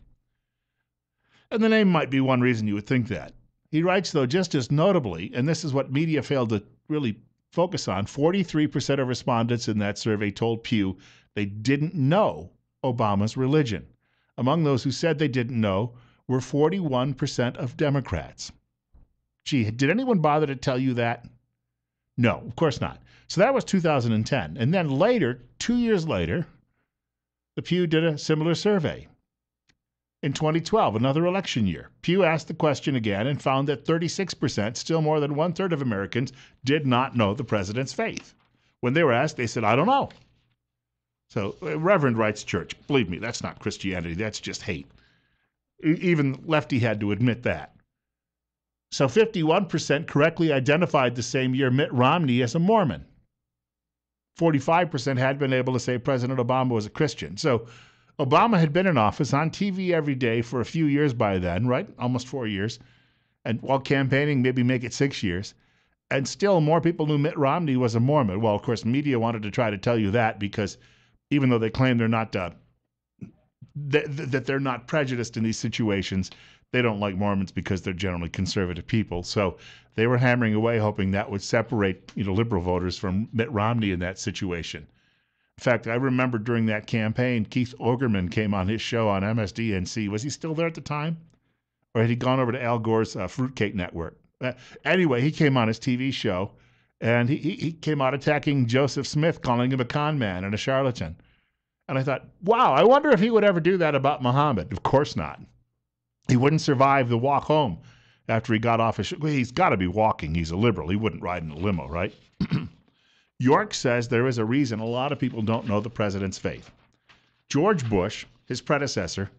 Speaker 1: And the name might be one reason you would think that. He writes, though, just as notably, and this is what media failed to really focus on, 43% of respondents in that survey told Pew they didn't know Obama's religion. Among those who said they didn't know were 41% of Democrats. Gee, did anyone bother to tell you that? No, of course not. So that was 2010. And then later, 2 years later, the Pew did a similar survey. In 2012, another election year, Pew asked the question again and found that 36%, still more than one-third of Americans, did not know the president's faith. When they were asked, they said, I don't know. So Reverend Wright's church, believe me, that's not Christianity, that's just hate. Even Lefty had to admit that. So 51% correctly identified the same year Mitt Romney as a Mormon. 45% had been able to say President Obama was a Christian. So Obama had been in office on TV every day for a few years by then, right? Almost 4 years. And while campaigning, maybe make it 6 years. And still more people knew Mitt Romney was a Mormon. Well, of course, media wanted to try to tell you that because even though they claim they're not that they're not prejudiced in these situations, they don't like Mormons because they're generally conservative people. So they were hammering away, hoping that would separate liberal voters from Mitt Romney in that situation. In fact, I remember during that campaign, Keith Olbermann came on his show on MSDNC. Was he still there at the time? Or had he gone over to Al Gore's Fruitcake Network? Anyway, he came on his TV show, and he came out attacking Joseph Smith, calling him a con man and a charlatan. And I thought, wow, I wonder if he would ever do that about Muhammad. Of course not. He wouldn't survive the walk home after he got off his show. Well, he's got to be walking. He's a liberal. He wouldn't ride in a limo, right? York says there is a reason a lot of people don't know the president's faith. George Bush, his predecessor,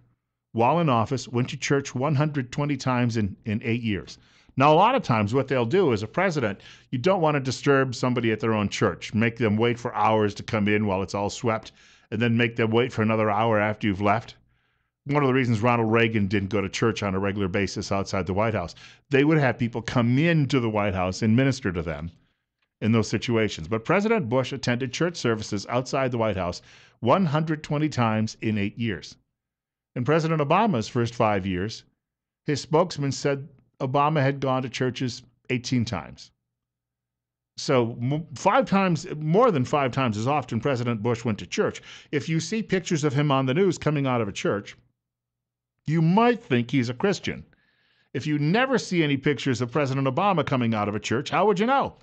Speaker 1: while in office, went to church 120 times in 8 years. Now, a lot of times what they'll do as a president, you don't want to disturb somebody at their own church, make them wait for hours to come in while it's all swept, and then make them wait for another hour after you've left. One of the reasons Ronald Reagan didn't go to church on a regular basis outside the White House, they would have people come into the White House and minister to them in those situations. But President Bush attended church services outside the White House 120 times in 8 years. In President Obama's first 5 years, his spokesman said Obama had gone to churches 18 times. So 5 times, more than 5 times as often President Bush went to church. If you see pictures of him on the news coming out of a church, you might think he's a Christian. If you never see any pictures of President Obama coming out of a church, how would you know?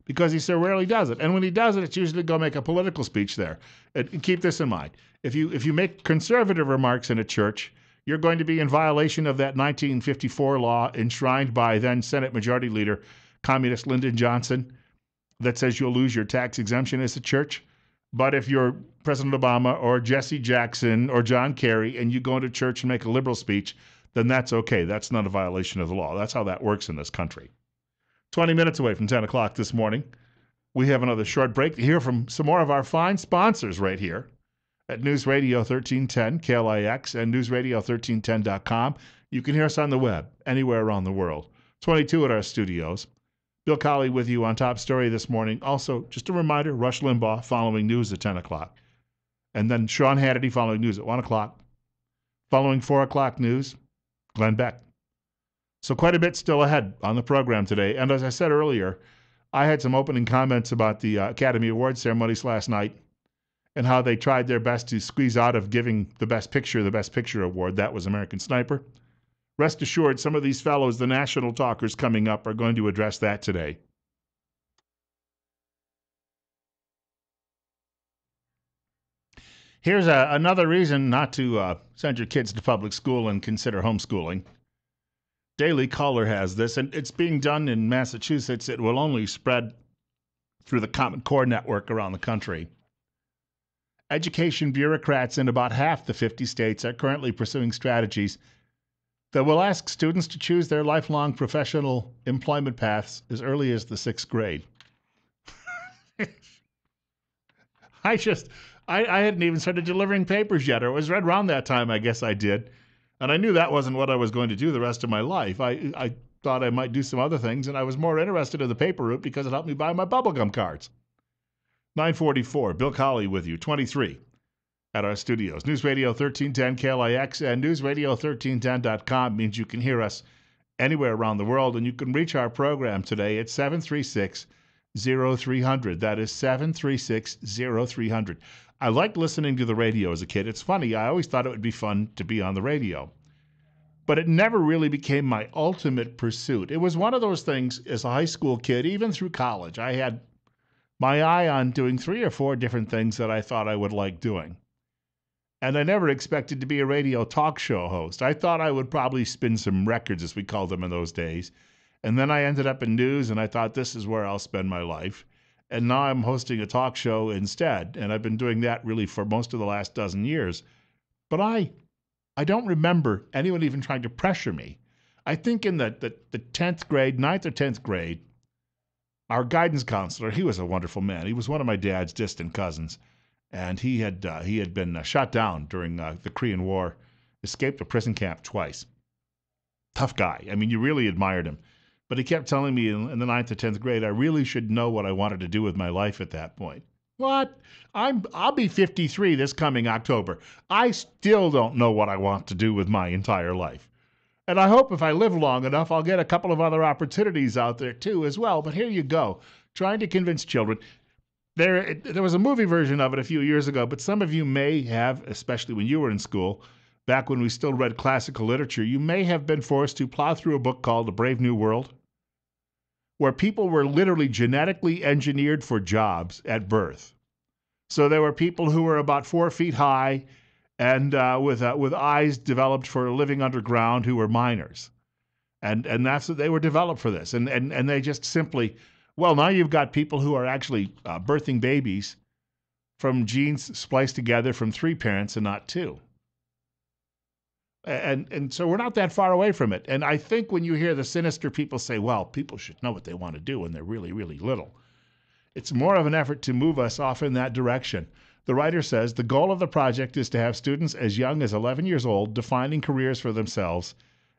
Speaker 1: Because he so rarely does it. And when he does it, it's usually to go make a political speech there. And keep this in mind. If you make conservative remarks in a church, you're going to be in violation of that 1954 law enshrined by then Senate Majority Leader, Communist Lyndon Johnson, that says you'll lose your tax exemption as a church. But if you're President Obama or Jesse Jackson or John Kerry and you go into church and make a liberal speech, then that's okay. That's not a violation of the law. That's how that works in this country. 20 minutes away from 10 o'clock this morning, we have another short break to hear from some more of our fine sponsors right here at News Radio 1310, KLIX, and newsradio1310.com. You can hear us on the web anywhere around the world. 22 at our studios. Bill Colley with you on Top Story this morning. Also, just a reminder, Rush Limbaugh following news at 10 o'clock. And then Sean Hannity following news at 1 o'clock. Following 4 o'clock news, Glenn Beck. So quite a bit still ahead on the program today. And as I said earlier, I had some opening comments about the Academy Awards ceremonies last night and how they tried their best to squeeze out of giving the Best Picture award. That was American Sniper. Rest assured, some of these fellows, the national talkers coming up, are going to address that today. Here's another reason not to send your kids to public school and consider homeschooling. Daily Caller has this, and it's being done in Massachusetts. It will only spread through the Common Core network around the country. Education bureaucrats in about half the 50 states are currently pursuing strategies that will ask students to choose their lifelong professional employment paths as early as the 6th grade. I hadn't even started delivering papers yet, or it was right around that time, I guess I did. And I knew that wasn't what I was going to do the rest of my life. I thought I might do some other things, and I was more interested in the paper route because it helped me buy my bubblegum cards. 944, Bill Colley with you, 23 at our studios. News Radio 1310 KLIX and newsradio1310.com means you can hear us anywhere around the world, and you can reach our program today at 736-0300. That is 736-0300. I liked listening to the radio as a kid. It's funny, I always thought it would be fun to be on the radio. But it never really became my ultimate pursuit. It was one of those things as a high school kid, even through college. I had my eye on doing 3 or 4 different things that I thought I would like doing. And I never expected to be a radio talk show host. I thought I would probably spin some records, as we called them in those days. And then I ended up in news, and I thought this is where I'll spend my life. And now I'm hosting a talk show instead, and I've been doing that really for most of the last dozen years. But I don't remember anyone even trying to pressure me. I think in the 10th grade, 9th or 10th grade, our guidance counselor, he was a wonderful man. He was one of my dad's distant cousins, and he had been shot down during the Korean War, escaped a prison camp twice. Tough guy. I mean, you really admired him. But he kept telling me in the 9th or 10th grade, I really should know what I wanted to do with my life at that point. What? I'll be 53 this coming October. I still don't know what I want to do with my entire life. And I hope if I live long enough, I'll get a couple of other opportunities out there too as well. But here you go, trying to convince children. There was a movie version of it a few years ago, but some of you may have, especially when you were in school, back when we still read classical literature, you may have been forced to plow through a book called A Brave New World, where people were literally genetically engineered for jobs at birth. So there were people who were about 4 feet high and with eyes developed for living underground who were miners. And that's what they were developed for this. And they just simply, well, now you've got people who are actually birthing babies from genes spliced together from 3 parents and not 2. And so we're not that far away from it. And I think when you hear the sinister people say, well, people should know what they want to do when they're really, really little, it's more of an effort to move us off in that direction. The writer says the goal of the project is to have students as young as 11 years old defining careers for themselves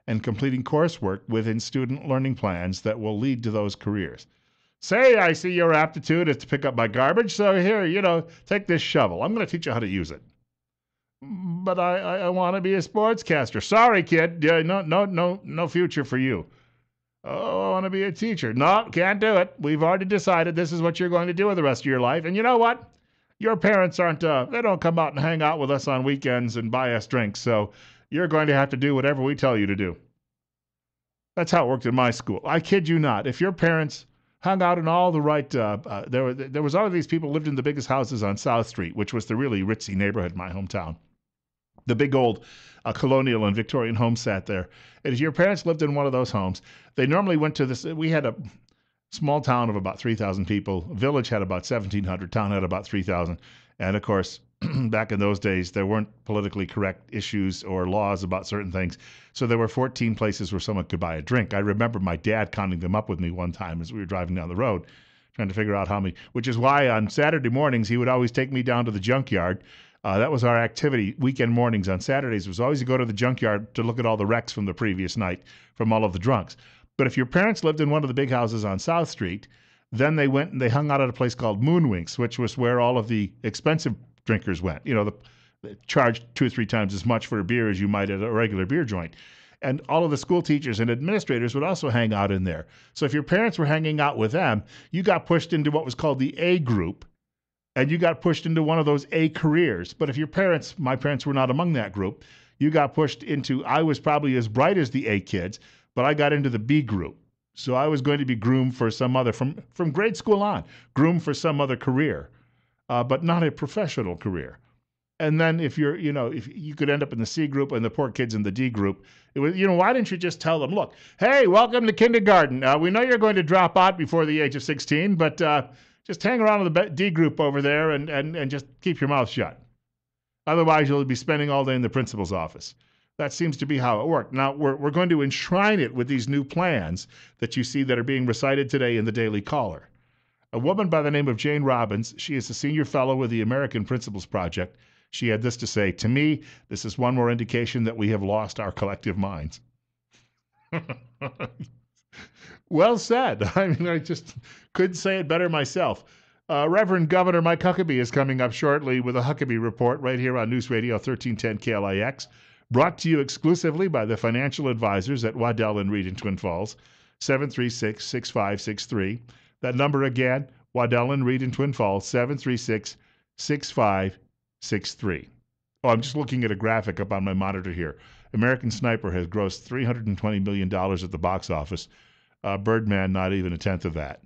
Speaker 1: and completing coursework within student learning plans that will lead to those careers. Say, I see your aptitude is to pick up my garbage, so here, take this shovel. I'm going to teach you how to use it. But I want to be a sportscaster. Sorry, kid. Yeah, no future for you. Oh, I want to be a teacher. No, can't do it. We've already decided this is what you're going to do with the rest of your life. And you know what? Your parents they don't come out and hang out with us on weekends and buy us drinks. So you're going to have to do whatever we tell you to do. That's how it worked in my school. I kid you not. If your parents hung out in all the right, there was all of these people lived in the biggest houses on South Street, which was the really ritzy neighborhood in my hometown. The big old colonial and Victorian home sat there. And if your parents lived in one of those homes, they normally went to this. We had a small town of about 3,000 people. Village had about 1,700. Town had about 3,000. And of course, back in those days, there weren't politically correct issues or laws about certain things. So there were 14 places where someone could buy a drink. I remember my dad counting them up with me one time as we were driving down the road, trying to figure out how many, which is why on Saturday mornings, he would always take me down to the junkyard. That was our activity. Weekend mornings on Saturdays was always to go to the junkyard to look at all the wrecks from the previous night from all of the drunks. But if your parents lived in one of the big houses on South Street, then they went and they hung out at a place called Moonwinks, which was where all of the expensive drinkers went. They charged 2 or 3 times as much for a beer as you might at a regular beer joint. And all of the school teachers and administrators would also hang out in there. So if your parents were hanging out with them, you got pushed into what was called the A group, and you got pushed into one of those A careers. But if my parents were not among that group, you got pushed into, I was probably as bright as the A kids, but I got into the B group. So I was going to be groomed for some other, from grade school on, groomed for some other career, but not a professional career. And then if you could end up in the C group and the poor kids in the D group, it was, why didn't you just tell them, look, hey, welcome to kindergarten. We know you're going to drop out before the age of 16, but just hang around in the D group over there and just keep your mouth shut. Otherwise, you'll be spending all day in the principal's office. That seems to be how it worked. Now, we're going to enshrine it with these new plans that you see that are being recited today in the Daily Caller. A woman by the name of Jane Robbins, she is a senior fellow with the American Principals Project. She had this to say, to me, this is one more indication that we have lost our collective minds. Well said. I mean, I just couldn't say it better myself. Reverend Governor Mike Huckabee is coming up shortly with a Huckabee Report right here on News Radio 1310 KLIX, brought to you exclusively by the financial advisors at Waddell & Reed in Twin Falls, 736-6563. That number again, Waddell & Reed in Twin Falls, 736-6563. Oh, I'm just looking at a graphic up on my monitor here. American Sniper has grossed $320 million at the box office. Birdman, not even a tenth of that.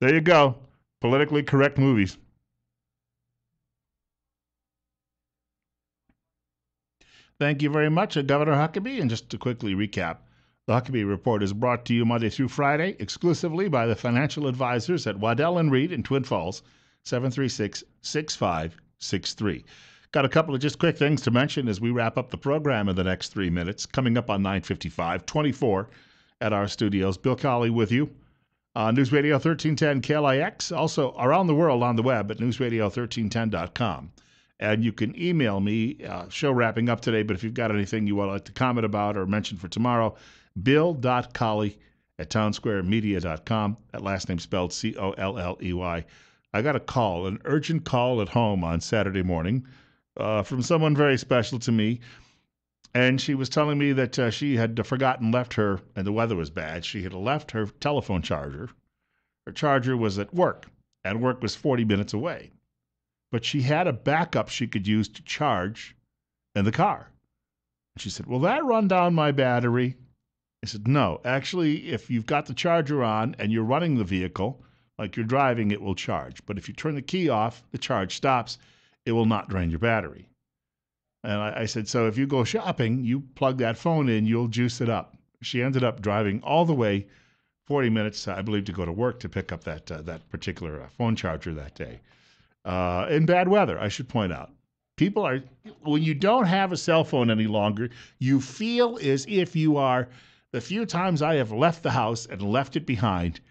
Speaker 1: There you go. Politically correct movies. Thank you very much, Governor Huckabee. And just to quickly recap, the Huckabee Report is brought to you Monday through Friday exclusively by the financial advisors at Waddell & Reed in Twin Falls, 736-6563. Got a couple of just quick things to mention as we wrap up the program in the next 3 minutes. Coming up on 9:55, 24 at our studios. Bill Colley with you. News Radio 1310 KLIX, also around the world on the web at newsradio1310.com. And you can email me, show wrapping up today, but if you've got anything you would like to comment about or mention for tomorrow, bill.colley@townsquaremedia.com. That last name spelled Colley. I got a call, an urgent call at home on Saturday morning from someone very special to me. And she was telling me that she had forgotten left her, and the weather was bad, she had left her telephone charger. Her charger was at work. and work was 40 minutes away. But she had a backup she could use to charge in the car. She said, will that run down my battery? I said, no. Actually, if you've got the charger on and you're running the vehicle, like you're driving, it will charge. But if you turn the key off, the charge stops. It will not drain your battery. And I said, so if you go shopping, you plug that phone in, you'll juice it up. She ended up driving all the way 40 minutes, I believe, to go to work to pick up that particular phone charger that day. In bad weather, I should point out. People are, when you don't have a cell phone any longer, you feel as if you are, the few times I have left the house and left it behind,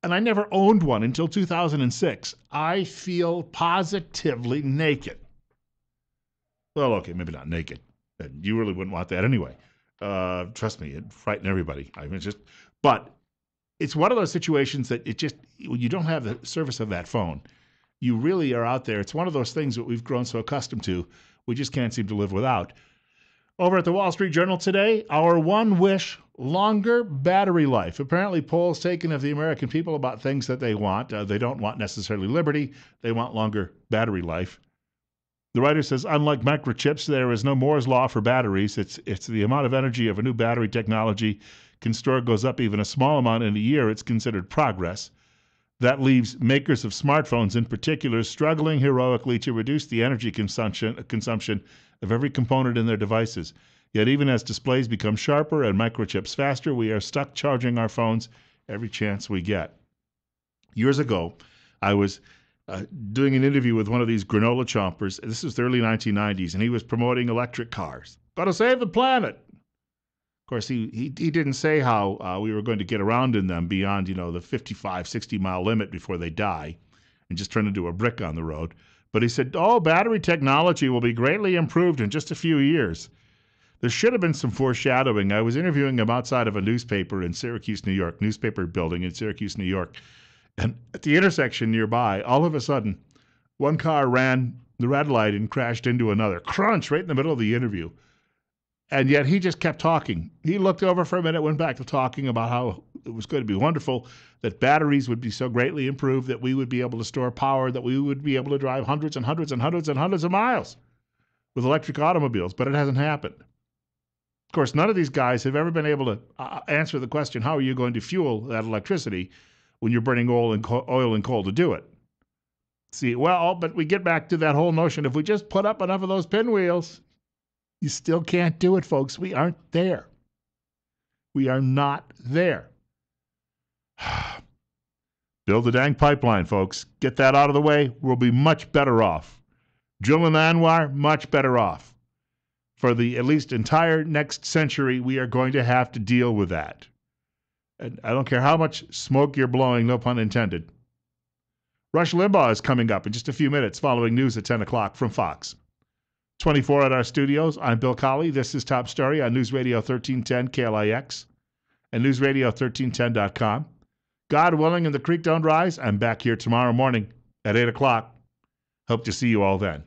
Speaker 1: and I never owned one until 2006, I feel positively naked. Well, okay, maybe not naked. You really wouldn't want that anyway. Trust me, it'd frighten everybody. But it's one of those situations that when you don't have the service of that phone, you really are out there. It's one of those things that we've grown so accustomed to, we just can't seem to live without. Over at the Wall Street Journal today, our one wish, longer battery life. Apparently, polls taken of the American people about things that they want. They don't want necessarily liberty. They want longer battery life. The writer says, unlike microchips, there is no Moore's law for batteries. It's the amount of energy of a new battery technology can store goes up even a small amount in a year. It's considered progress. That leaves makers of smartphones in particular struggling heroically to reduce the energy consumption of every component in their devices. Yet even as displays become sharper and microchips faster, we are stuck charging our phones every chance we get. Years ago, I was doing an interview with one of these granola chompers. This was the early 1990s, and he was promoting electric cars. Got to save the planet. Of course, he didn't say how we were going to get around in them beyond, the 55, 60-mile limit before they die and just turn into a brick on the road. But he said, battery technology will be greatly improved in just a few years. There should have been some foreshadowing. I was interviewing him outside of a newspaper in Syracuse, New York, newspaper building in Syracuse, New York. And at the intersection nearby, all of a sudden, one car ran the red light and crashed into another. Crunch, right in the middle of the interview. And yet he just kept talking. He looked over for a minute, went back to talking about how it was going to be wonderful, that batteries would be so greatly improved that we would be able to store power, that we would be able to drive hundreds and hundreds and hundreds and hundreds of miles with electric automobiles. But it hasn't happened. Of course, none of these guys have ever been able to answer the question, how are you going to fuel that electricity when you're burning oil and coal to do it? See, but we get back to that whole notion, if we just put up enough of those pinwheels, you still can't do it, folks. We aren't there. We are not there. Build the dang pipeline, folks. Get that out of the way. We'll be much better off. Drill and Anwar, much better off. For the at least entire next century, we are going to have to deal with that. And I don't care how much smoke you're blowing, no pun intended. Rush Limbaugh is coming up in just a few minutes following news at 10 o'clock from Fox. 24 at our studios. I'm Bill Colley. This is Top Story on News Radio 1310 KLIX and newsradio1310.com. God willing and the creek don't rise, I'm back here tomorrow morning at 8 o'clock. Hope to see you all then.